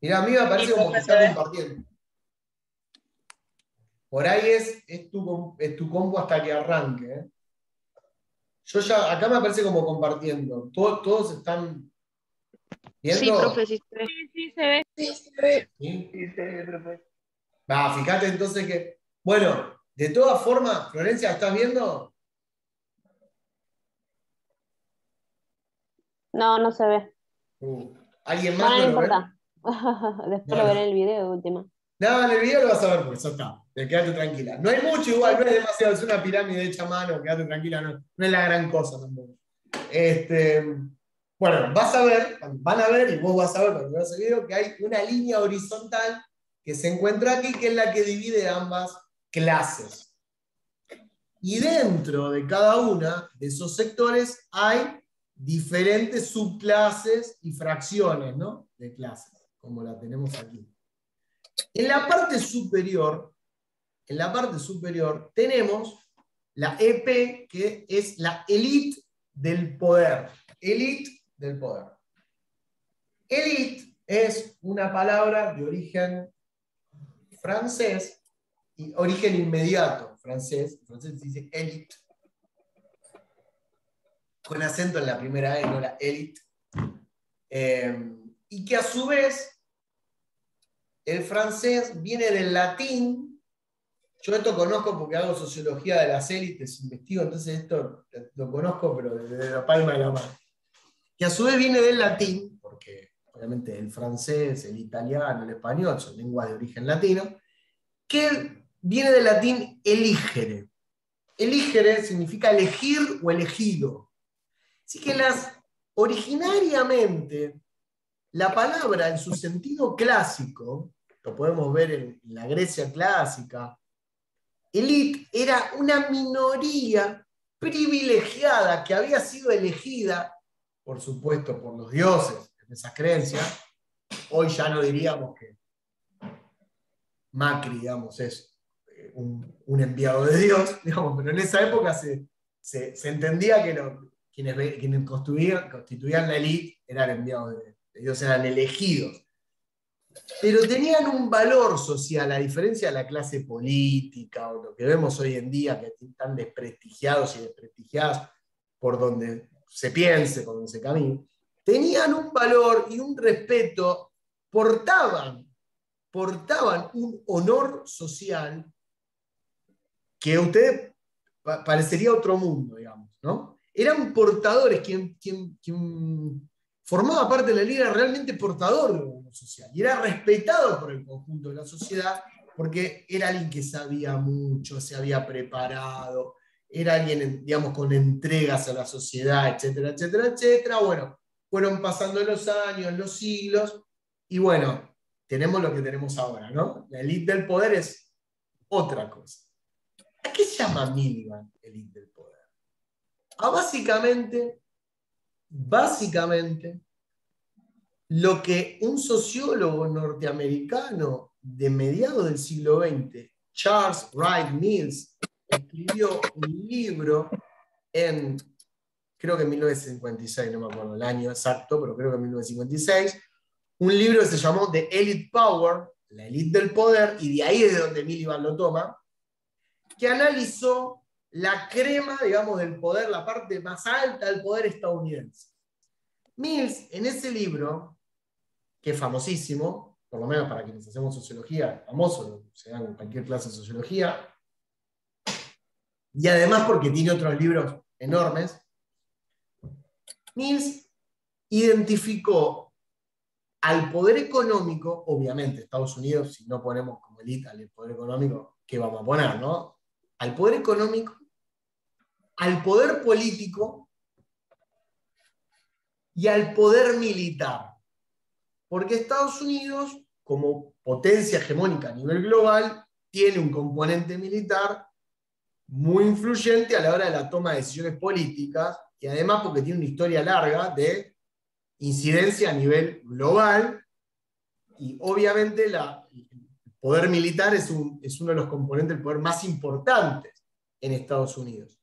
Mirá, a mí me parece como que está compartiendo. Por ahí es tu compu hasta que arranque, ¿eh? Yo ya, acá me aparece como compartiendo. Todos están viendo. Sí, profe, sí se ve. Sí, se ve. ¿Sí? Sí, profe. Va, fíjate entonces que. Bueno, de todas formas, Florencia, ¿estás viendo? No se ve. ¿Alguien más No no lo ve? importa. Después lo veré en el video de última. No, en el video lo vas a ver porque eso está. Quédate tranquila. No hay mucho igual, no es demasiado, es una pirámide hecha a mano, quédate tranquila, no es la gran cosa tampoco. Bueno, van a ver, y vos vas a ver cuando veas el video, que hay una línea horizontal que se encuentra aquí, que es la que divide ambas clases. Y dentro de cada una de esos sectores hay diferentes subclases y fracciones, ¿no?, de clases, como la tenemos aquí. En la parte superior tenemos la EP, que es la élite del poder. Élite del poder. Élite es una palabra de origen francés, y origen inmediato francés. En francés se dice élite, con acento en la primera E, no la élite. Y que a su vez el francés viene del latín. Yo esto conozco porque hago sociología de las élites, investigo, entonces esto lo conozco, pero desde la palma de la mano. Que a su vez viene del latín, porque obviamente el francés, el italiano, el español son lenguas de origen latino, que viene del latín eligere. Eligere significa elegir o elegido. Así que originariamente la palabra en su sentido clásico, lo podemos ver en la Grecia clásica, élite era una minoría privilegiada que había sido elegida, por supuesto, por los dioses, en esas creencias. Hoy ya no diríamos que Macri, digamos, es un enviado de Dios, digamos, pero en esa época se entendía que quienes constituían la élite eran enviados de Dios, eran elegidos. Pero tenían un valor social, a diferencia de la clase política o lo que vemos hoy en día, que están desprestigiados y desprestigiadas por donde se piense, por donde se camine, tenían un valor y un respeto, portaban un honor social que a usted parecería otro mundo, digamos, ¿no? Eran portadores, quien formaba parte de la liga era realmente portador de un honor social, y era respetado por el conjunto de la sociedad, porque era alguien que sabía mucho, se había preparado, era alguien, digamos, con entregas a la sociedad, etcétera, etcétera, etcétera. Bueno, fueron pasando los años, los siglos, y bueno, tenemos lo que tenemos ahora, ¿no? La élite del poder es otra cosa. ¿A qué llama Miliband élite del poder? A básicamente, lo que un sociólogo norteamericano de mediados del siglo XX, Charles Wright Mills, escribió un libro creo que en 1956, no me acuerdo el año exacto, pero creo que en 1956, un libro que se llamó The Elite Power, la élite del poder, y de ahí es de donde Miliband lo toma, que analizó la crema, digamos, del poder, la parte más alta del poder estadounidense. Mills, en ese libro, que es famosísimo, por lo menos para quienes hacemos sociología, famoso, se da en cualquier clase de sociología, y además porque tiene otros libros enormes, Mills identificó al poder económico, obviamente Estados Unidos, si no ponemos como élite al poder económico, ¿qué vamos a poner, no? Al poder económico, al poder político y al poder militar. Porque Estados Unidos, como potencia hegemónica a nivel global, tiene un componente militar muy influyente a la hora de la toma de decisiones políticas, y además porque tiene una historia larga de incidencia a nivel global, y obviamente el poder militar es uno de los componentes del poder más importantes en Estados Unidos.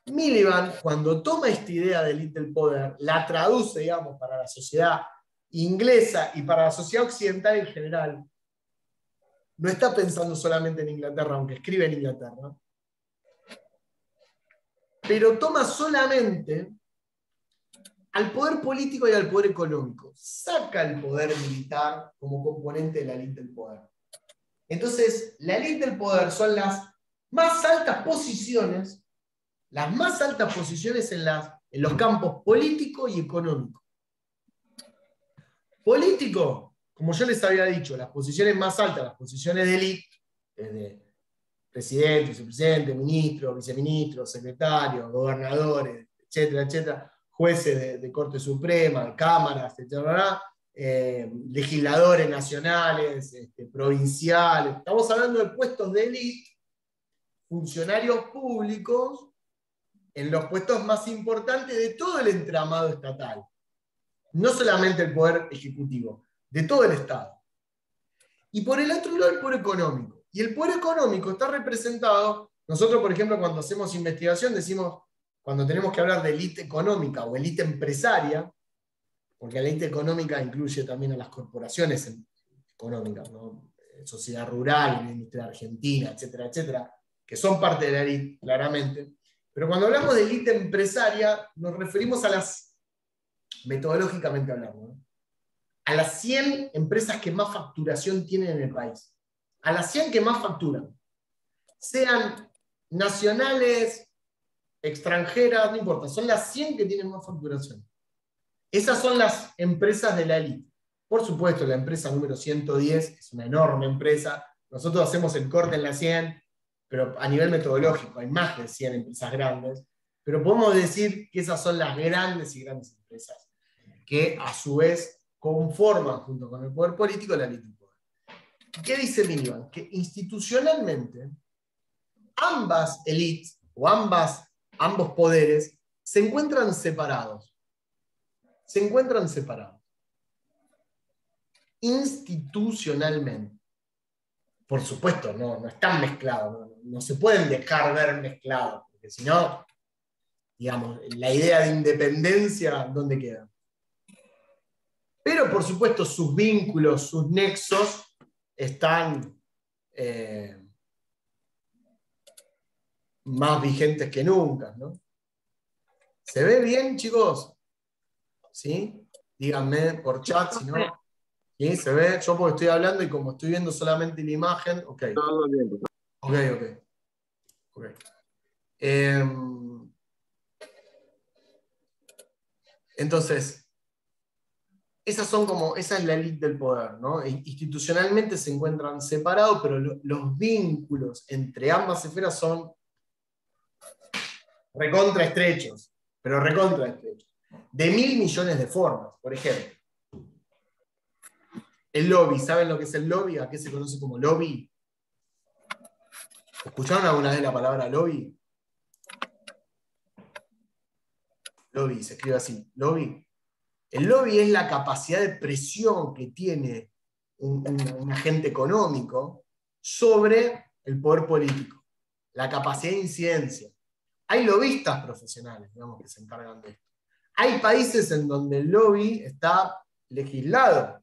Miliband, cuando toma esta idea de élite del poder, la traduce, digamos, para la sociedad inglesa y para la sociedad occidental en general. No está pensando solamente en Inglaterra, aunque escribe en Inglaterra, pero toma solamente al poder político y al poder económico. Saca el poder militar como componente de la élite del poder. Entonces, la élite del poder son las más altas posiciones en los campos político y económico. Político, como yo les había dicho, las posiciones más altas, las posiciones de élite, desde presidente, vicepresidente, ministro, viceministro, secretario, gobernadores, etcétera, etcétera, jueces de Corte Suprema, de cámaras, etcétera, legisladores nacionales, provinciales. Estamos hablando de puestos de élite, funcionarios públicos, en los puestos más importantes de todo el entramado estatal. No solamente el poder ejecutivo, de todo el Estado. Y por el otro lado, el poder económico. Y el poder económico está representado, nosotros, por ejemplo, cuando hacemos investigación, decimos, cuando tenemos que hablar de élite económica o élite empresaria, porque la élite económica incluye también a las corporaciones económicas, ¿no? Sociedad rural, industria argentina, etcétera, etcétera, que son parte de la élite, claramente. Pero cuando hablamos de élite empresaria, nos referimos a las, metodológicamente hablando, ¿no?, a las 100 empresas que más facturación tienen en el país. A las 100 que más facturan. Sean nacionales, extranjeras, no importa, son las 100 que tienen más facturación. Esas son las empresas de la élite. Por supuesto, la empresa número 110 es una enorme empresa. Nosotros hacemos el corte en la 100, pero a nivel metodológico hay más de 100 empresas grandes. Pero podemos decir que esas son las grandes y grandes empresas, que a su vez conforman, junto con el poder político, la élite del poder. ¿Qué dice Miliband? Que institucionalmente ambas élites o ambos poderes se encuentran separados. Se encuentran separados. Institucionalmente. Por supuesto, no están mezclados, no se pueden dejar ver mezclados, porque si no, digamos, la idea de independencia, ¿dónde queda? Pero por supuesto sus vínculos, sus nexos están más vigentes que nunca, ¿no? ¿Se ve bien, chicos? ¿Sí? Díganme por chat, si no. ¿Sí? ¿Se ve? Yo porque estoy hablando y como estoy viendo solamente la imagen, ok. Todo bien. Ok. Entonces, esa es la élite del poder, ¿no? Institucionalmente se encuentran separados, pero los vínculos entre ambas esferas son recontra estrechos, pero recontra estrechos. De 1.000 millones de formas, por ejemplo. El lobby, ¿saben lo que es el lobby? ¿A qué se conoce como lobby? ¿Escucharon alguna vez la palabra lobby? Lobby, se escribe así, lobby. El lobby es la capacidad de presión que tiene un agente económico sobre el poder político. La capacidad de incidencia. Hay lobistas profesionales, digamos, que se encargan de esto. Hay países en donde el lobby está legislado.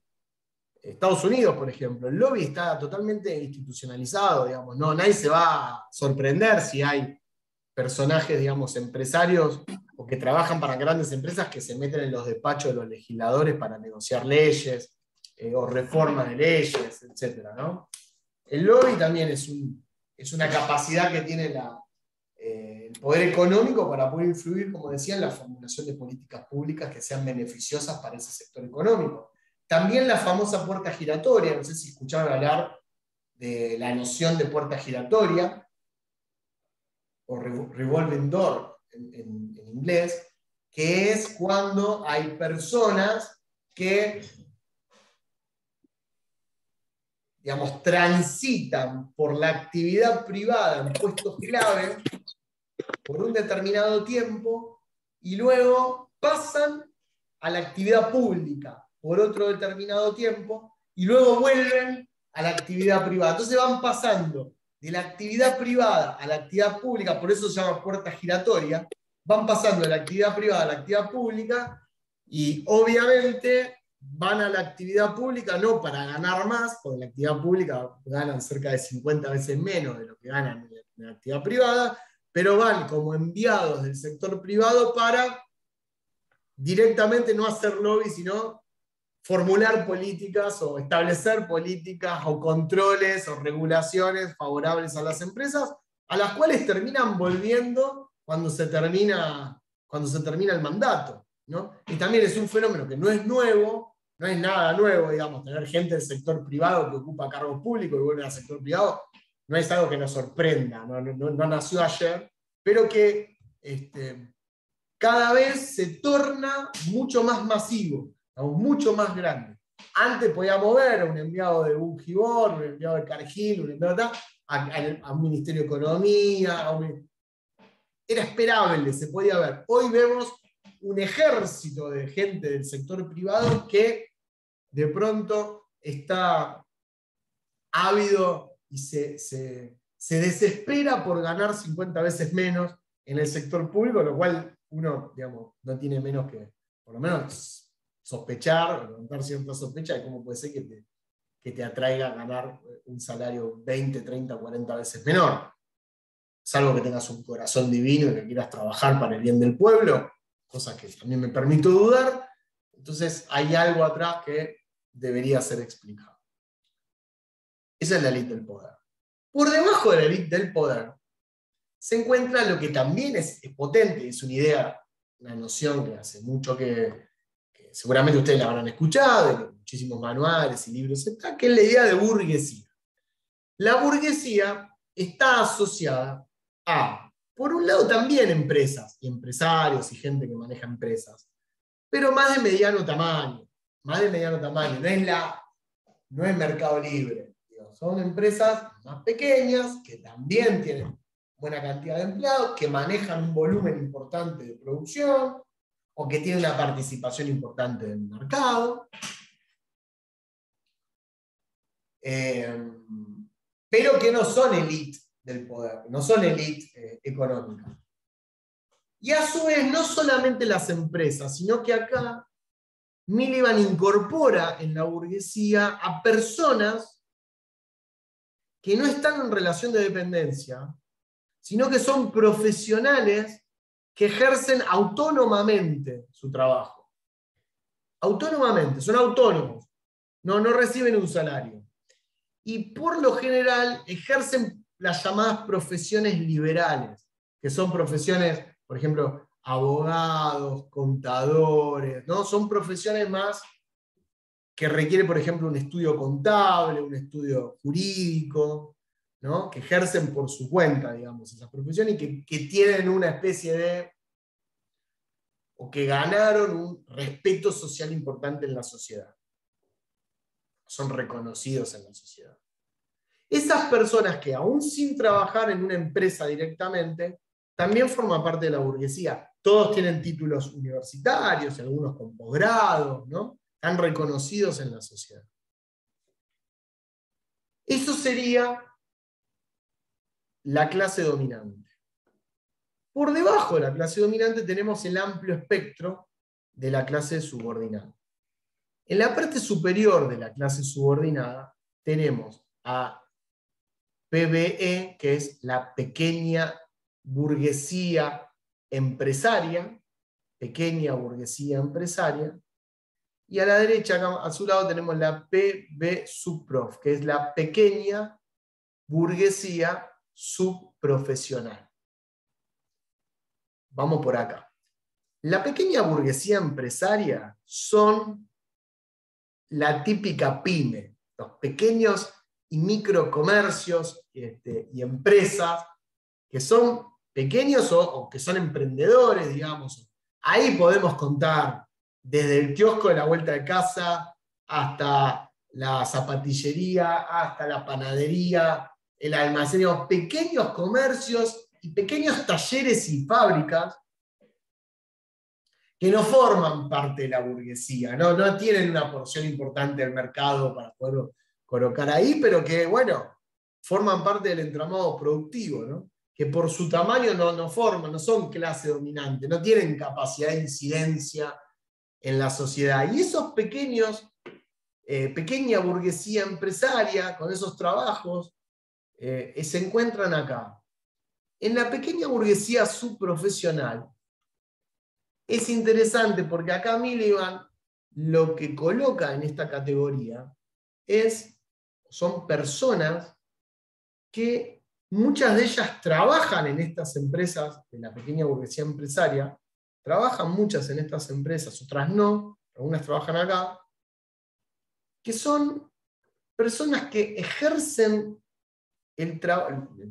Estados Unidos, por ejemplo, el lobby está totalmente institucionalizado, digamos. No, nadie se va a sorprender si hay personajes, digamos, empresarios o que trabajan para grandes empresas que se meten en los despachos de los legisladores para negociar leyes o reformas de leyes, etc., ¿no? El lobby también es una capacidad que tiene el poder económico para poder influir, como decía, en la formulación de políticas públicas que sean beneficiosas para ese sector económico. También la famosa puerta giratoria, no sé si escucharon hablar de la noción de puerta giratoria, o revolving door en inglés, que es cuando hay personas que, digamos, transitan por la actividad privada en puestos clave por un determinado tiempo y luego pasan a la actividad pública por otro determinado tiempo y luego vuelven a la actividad privada. Entonces van pasando de la actividad privada a la actividad pública, por eso se llama puerta giratoria, van pasando de la actividad privada a la actividad pública y obviamente van a la actividad pública no para ganar más, porque en la actividad pública ganan cerca de 50 veces menos de lo que ganan en la actividad privada, pero van como enviados del sector privado para directamente no hacer lobby, sino formular políticas o establecer políticas o controles o regulaciones favorables a las empresas, a las cuales terminan volviendo cuando se termina el mandato, ¿no? Y también es un fenómeno que no es nuevo, no es nada nuevo, digamos, tener gente del sector privado que ocupa cargos públicos y vuelve al sector privado, no es algo que nos sorprenda, no nació ayer, pero que cada vez se torna mucho más masivo, mucho más grande. Antes podíamos ver a un enviado de Bungibor, un enviado de Cargill, un enviado a un Ministerio de Economía, era esperable, se podía ver. Hoy vemos un ejército de gente del sector privado que de pronto está ávido y se desespera por ganar 50 veces menos en el sector público, lo cual uno, digamos, no tiene menos que, por lo menos, sospechar, levantar cierta sospecha de cómo puede ser que te atraiga a ganar un salario 20, 30, 40 veces menor. Salvo que tengas un corazón divino y que quieras trabajar para el bien del pueblo, cosa que también me permito dudar. Entonces hay algo atrás que debería ser explicado. Esa es la élite del poder. Por debajo de la élite del poder se encuentra lo que también es potente, es una idea, una noción que hace mucho que seguramente ustedes la habrán escuchado, en muchísimos manuales y libros, que es la idea de burguesía. La burguesía está asociada a, por un lado, también empresas, y empresarios y gente que maneja empresas, pero más de mediano tamaño, no es Mercado Libre, digamos, son empresas más pequeñas que también tienen buena cantidad de empleados, que manejan un volumen importante de producción, o que tienen una participación importante del mercado, pero que no son élite del poder, no son élite económica. Y a su vez, no solamente las empresas, sino que acá Miliband incorpora en la burguesía a personas que no están en relación de dependencia, sino que son profesionales que ejercen autónomamente su trabajo. Autónomamente, son autónomos, no reciben un salario. Y por lo general ejercen las llamadas profesiones liberales, que son profesiones, por ejemplo, abogados, contadores, ¿no? Son profesiones más que requieren, por ejemplo, un estudio contable, un estudio jurídico, ¿no? Que ejercen por su cuenta, digamos, esas profesiones y que tienen una especie de, o que ganaron un respeto social importante en la sociedad. Son reconocidos en la sociedad. Esas personas que aún sin trabajar en una empresa directamente, también forman parte de la burguesía. Todos tienen títulos universitarios, algunos con posgrados, ¿no? Están reconocidos en la sociedad. Eso sería la clase dominante. Por debajo de la clase dominante tenemos el amplio espectro de la clase subordinada. En la parte superior de la clase subordinada tenemos a PBE, que es la pequeña burguesía empresaria, y a la derecha, acá, a su lado, tenemos la PB subprof, que es la pequeña burguesía subprofesional. Vamos por acá. La pequeña burguesía empresaria son la típica pyme, los pequeños y microcomercios y empresas que son pequeños o que son emprendedores, digamos. Ahí podemos contar desde el kiosco de la vuelta de casa hasta la zapatillería, hasta la panadería, el almacén, pequeños comercios y pequeños talleres y fábricas que no forman parte de la burguesía, no tienen una porción importante del mercado para poder colocar ahí, pero que, bueno, forman parte del entramado productivo, ¿no? Que por su tamaño no forman, no son clase dominante, no tienen capacidad de incidencia en la sociedad. Y esos pequeña burguesía empresaria, con esos trabajos, se encuentran acá. En la pequeña burguesía subprofesional, es interesante porque acá Miliband lo que coloca en esta categoría son personas que muchas de ellas trabajan en estas empresas de la pequeña burguesía empresaria, trabajan muchas en estas empresas, otras no, algunas trabajan acá, que son personas que ejercen el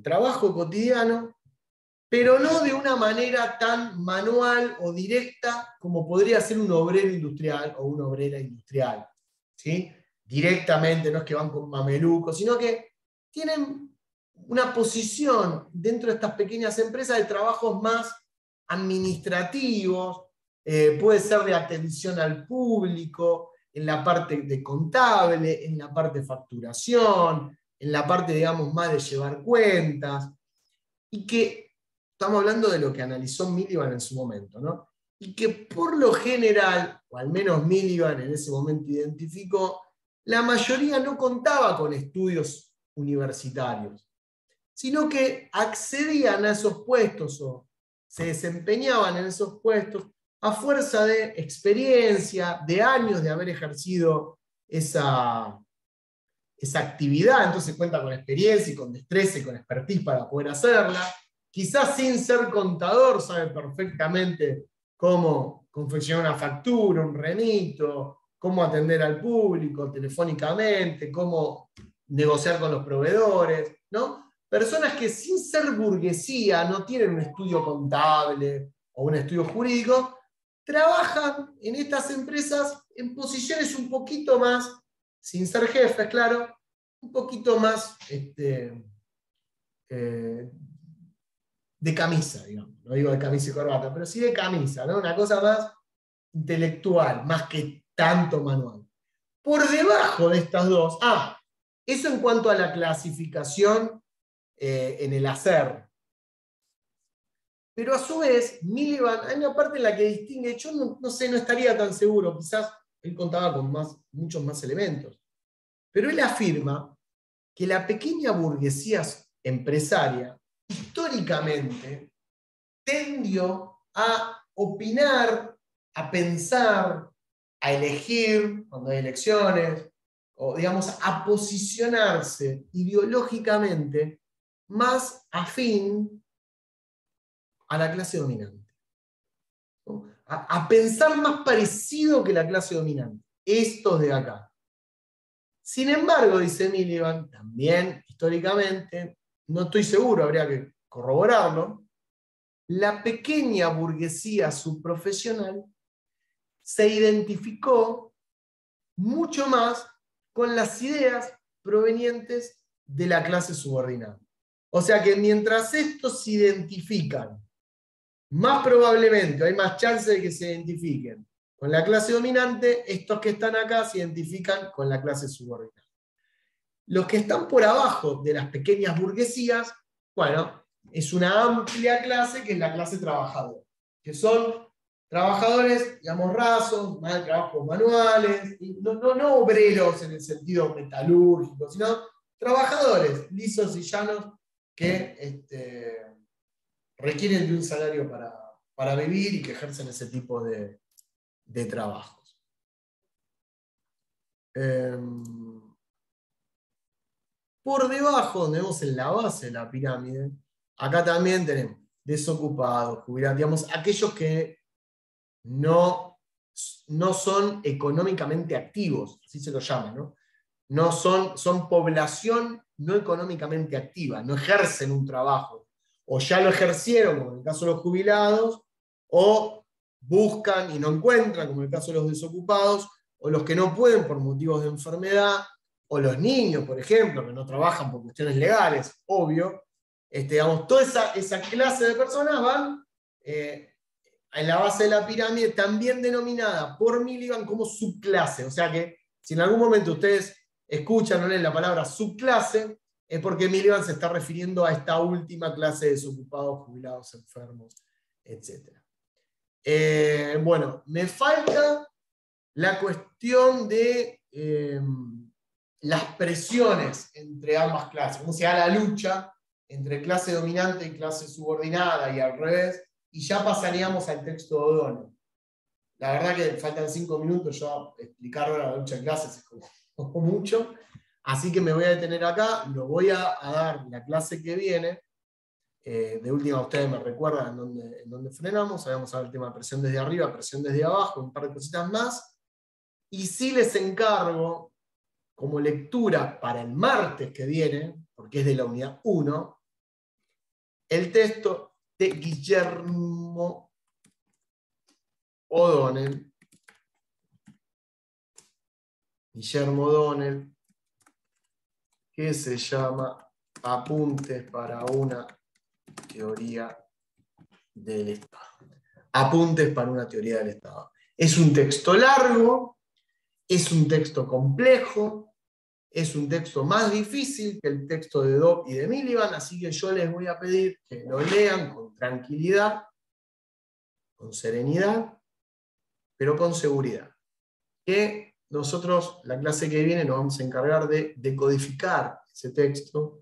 trabajo cotidiano, pero no de una manera tan manual o directa como podría ser un obrero industrial o una obrera industrial, ¿sí? Directamente, no es que van con mamelucos, sino que tienen una posición dentro de estas pequeñas empresas de trabajos más administrativos, puede ser de atención al público, en la parte de contable, en la parte de facturación, en la parte, digamos, más de llevar cuentas, y que estamos hablando de lo que analizó Miliband en su momento, ¿no? Y que por lo general, o al menos Miliband en ese momento identificó, la mayoría no contaba con estudios universitarios, sino que accedían a esos puestos o se desempeñaban en esos puestos a fuerza de experiencia, de años de haber ejercido esa actividad. Entonces cuenta con experiencia y con destreza y con expertise para poder hacerla. Quizás sin ser contador sabe perfectamente cómo confeccionar una factura, un remito, cómo atender al público telefónicamente, cómo negociar con los proveedores, ¿no? Personas que sin ser burguesía, no tienen un estudio contable o un estudio jurídico, trabajan en estas empresas en posiciones un poquito más, sin ser jefes, claro, un poquito más de camisa, digamos. No digo de camisa y corbata, pero sí de camisa, ¿no? Una cosa más intelectual, más que tanto manual. Por debajo de estas dos, eso en cuanto a la clasificación en el hacer. Pero a su vez, Miliband, hay una parte en la que distingue, yo no sé, no estaría tan seguro, quizás él contaba con muchos más elementos, pero él afirma que la pequeña burguesía empresaria históricamente tendió a opinar, a pensar, a elegir cuando hay elecciones, o digamos, a posicionarse ideológicamente más afín a la clase dominante. ¿No? A pensar más parecido que la clase dominante. Estos de acá. Sin embargo, dice Miliband, también históricamente, no estoy seguro, habría que corroborarlo, la pequeña burguesía subprofesional se identificó mucho más con las ideas provenientes de la clase subordinada. O sea que mientras estos se identifican, más probablemente, hay más chance de que se identifiquen con la clase dominante, estos que están acá se identifican con la clase subordinada. Los que están por abajo de las pequeñas burguesías, bueno, es una amplia clase que es la clase trabajadora, que son trabajadores, digamos, rasos, más de trabajos manuales, no obreros en el sentido metalúrgico, sino trabajadores lisos y llanos que requieren de un salario para vivir y que ejercen ese tipo de trabajos. Por debajo, donde vemos en la base de la pirámide, acá también tenemos desocupados, jubilados, digamos, aquellos que no son económicamente activos, así se lo llama, ¿no? Son población no económicamente activa, no ejercen un trabajo, o ya lo ejercieron, como en el caso de los jubilados, o buscan y no encuentran, como en el caso de los desocupados, o los que no pueden por motivos de enfermedad, o los niños, por ejemplo, que no trabajan por cuestiones legales, obvio. Digamos, toda esa clase de personas van en la base de la pirámide, también denominada por Miliband como subclase. O sea que si en algún momento ustedes escuchan o leen la palabra subclase, es porque Miliband se está refiriendo a esta última clase de desocupados, jubilados, enfermos, etc. Bueno, me falta la cuestión de las presiones entre ambas clases, cómo se da la lucha entre clase dominante y clase subordinada y al revés, y ya pasaríamos al texto de O'Donnell. La verdad que faltan 5 minutos, yo explicar la lucha de clases es como mucho, así que me voy a detener acá, lo voy a dar la clase que viene. De última ustedes me recuerdan en dónde frenamos, habíamos hablado del tema de presión desde arriba, presión desde abajo, un par de cositas más, y sí les encargo como lectura para el martes que viene, porque es de la unidad 1, el texto de Guillermo O'Donnell. Que se llama Apuntes para una teoría del Estado. Apuntes para una teoría del Estado. Es un texto largo, es un texto complejo, es un texto más difícil que el texto de Dobb y de Miliband, así que yo les voy a pedir que lo lean con tranquilidad, con serenidad, pero con seguridad. Que nosotros, la clase que viene, nos vamos a encargar de decodificar ese texto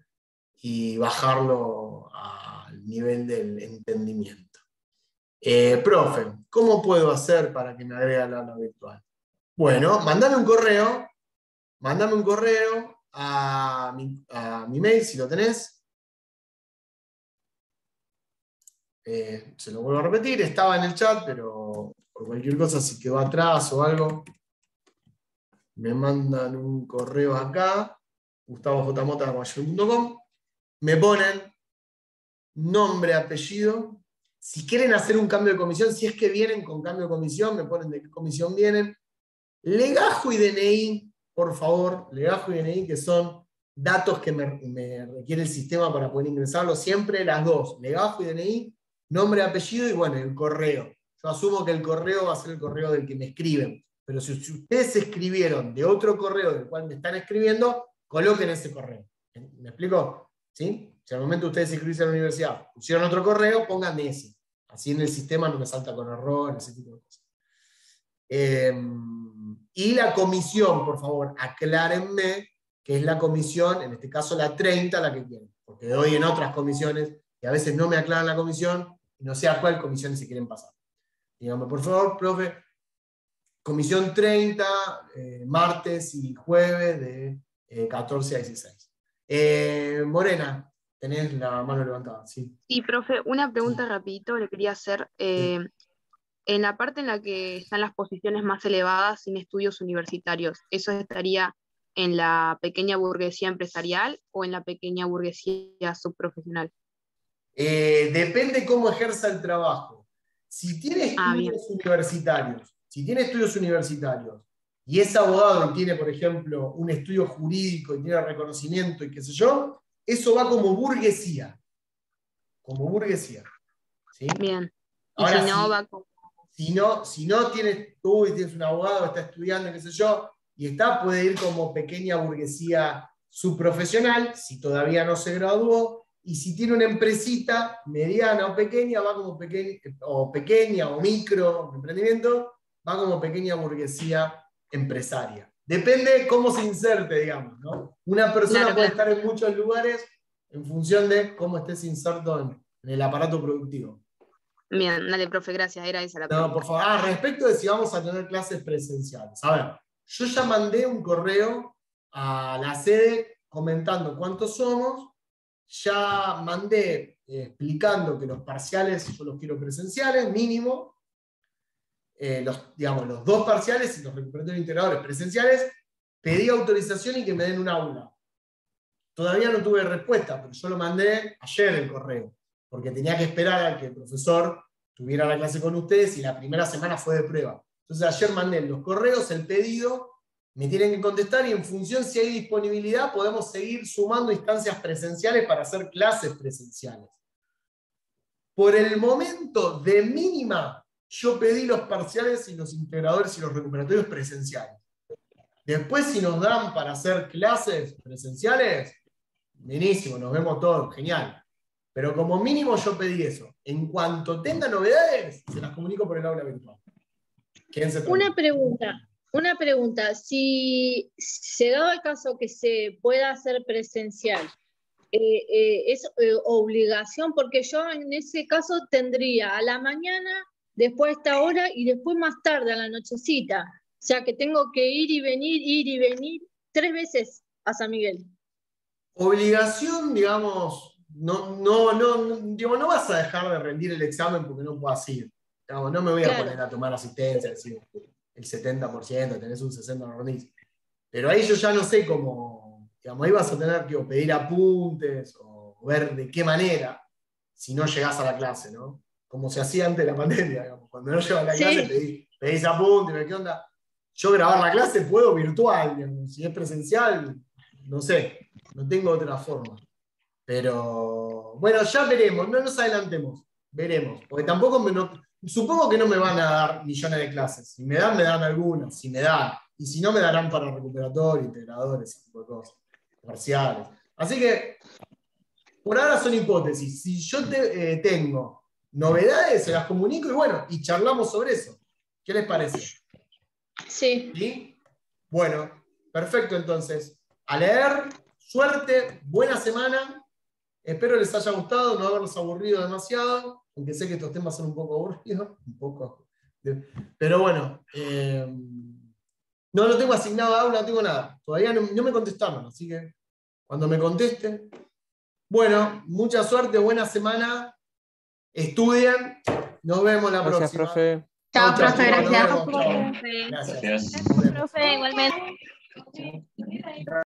y bajarlo al nivel del entendimiento. Profe, ¿cómo puedo hacer para que me agregue al aula virtual? Bueno, mandame un correo a mi mail, si lo tenés. Se lo vuelvo a repetir, estaba en el chat, pero por cualquier cosa, si quedó atrás o algo, me mandan un correo acá, gustavojmota@gmail.com, me ponen nombre, apellido. Si quieren hacer un cambio de comisión, si es que vienen con cambio de comisión, me ponen de qué comisión vienen. Legajo y DNI, por favor, legajo y DNI, que son datos que me requiere el sistema para poder ingresarlo. Siempre las dos, legajo y DNI, nombre, apellido y bueno, el correo. Yo asumo que el correo va a ser el correo del que me escriben. Pero si ustedes escribieron de otro correo del cual me están escribiendo, coloquen ese correo. ¿Me explico? ¿Sí? Si al momento ustedes se inscribieron a la universidad, pusieron otro correo, pongan ese. Así en el sistema no me salta con error, ese tipo de cosas. Y la comisión, por favor, aclárenme que es la comisión, en este caso la 30, la que quieren. Porque doy en otras comisiones, y a veces no me aclaran la comisión, y no sé a cuál comisión se quieren pasar. Dígame, por favor, profe, comisión 30, martes y jueves de 14 a 16. Morena, tenés la mano levantada, sí. Sí, profe, una pregunta rapidito le quería hacer. En la parte en la que están las posiciones más elevadas sin estudios universitarios, ¿eso estaría en la pequeña burguesía empresarial o en la pequeña burguesía subprofesional? Depende cómo ejerza el trabajo. Si tiene estudios universitarios, y es abogado y tiene, por ejemplo, un estudio jurídico y tiene reconocimiento y qué sé yo, eso va como burguesía. Como burguesía. ¿Sí? Bien. Y ahora, si no, va como... Si no tienes, tú y tienes un abogado, está estudiando, qué sé yo, y puede ir como pequeña burguesía subprofesional, si todavía no se graduó, y si tiene una empresita mediana o pequeña, va como pequeña o micro emprendimiento, va como pequeña burguesía empresaria. Depende cómo se inserte, digamos, ¿no? Una persona puede estar en muchos lugares en función de cómo estés inserto en el aparato productivo. Bien, dale, profe, gracias. Era esa la pregunta. No, por favor. Respecto de si vamos a tener clases presenciales. A ver, yo ya mandé un correo a la sede comentando cuántos somos. Ya mandé explicando que los parciales yo los quiero presenciales, mínimo. Los 2 parciales y los recuperatorios integradores presenciales. Pedí autorización y que me den un aula. Todavía no tuve respuesta, pero yo lo mandé ayer el correo, porque tenía que esperar a que el profesor tuviera la clase con ustedes y la primera semana fue de prueba. Entonces ayer mandé los correos, el pedido, me tienen que contestar y en función si hay disponibilidad podemos seguir sumando instancias presenciales para hacer clases presenciales. Por el momento, de mínima, yo pedí los parciales y los integradores y los recuperatorios presenciales. Después, si nos dan para hacer clases presenciales, buenísimo, nos vemos todos, genial. Pero como mínimo yo pedí eso. En cuanto tenga novedades, se las comunico por el aula virtual. Quédense tranquilos. Una pregunta. Si se da el caso que se pueda hacer presencial, ¿es obligación? Porque yo en ese caso tendría a la mañana, después a esta hora y después más tarde a la nochecita. O sea que tengo que ir y venir 3 veces a San Miguel. Obligación, digamos, no vas a dejar de rendir el examen porque no puedas ir. Digamos, no me voy a poner a tomar asistencia, decir el 70%, tenés un 60% no rendís. Pero ahí yo ya no sé cómo, digamos, ahí vas a tener que pedir apuntes o ver de qué manera, si no llegás a la clase, ¿no? Como se hacía antes de la pandemia, digamos. Cuando no llegaba a la clase pedís apuntes, ¿qué onda? Yo grabar la clase puedo virtual, digamos. Si es presencial, no sé, no tengo otra forma. Pero, bueno, ya veremos, no nos adelantemos, veremos. Porque tampoco supongo que no me van a dar millones de clases. Si me dan algunas, si me dan. Y si no, me darán para recuperatorio, integradores, ese tipo de cosas, parciales. Así que, por ahora son hipótesis. Si yo tengo novedades, se las comunico y bueno, y charlamos sobre eso. ¿Qué les parece? Sí. ¿Sí? Bueno, perfecto entonces. A leer, suerte, buena semana. Espero les haya gustado, no haberlos aburrido demasiado, aunque sé que estos temas son un poco aburridos. Pero bueno, no tengo asignado aula, no tengo nada. Todavía no me contestaron, así que cuando me contesten. Bueno, mucha suerte, buena semana. Estudien. Nos vemos la próxima. Gracias, profe. Chao, profe, gracias. Gracias, profe, igualmente.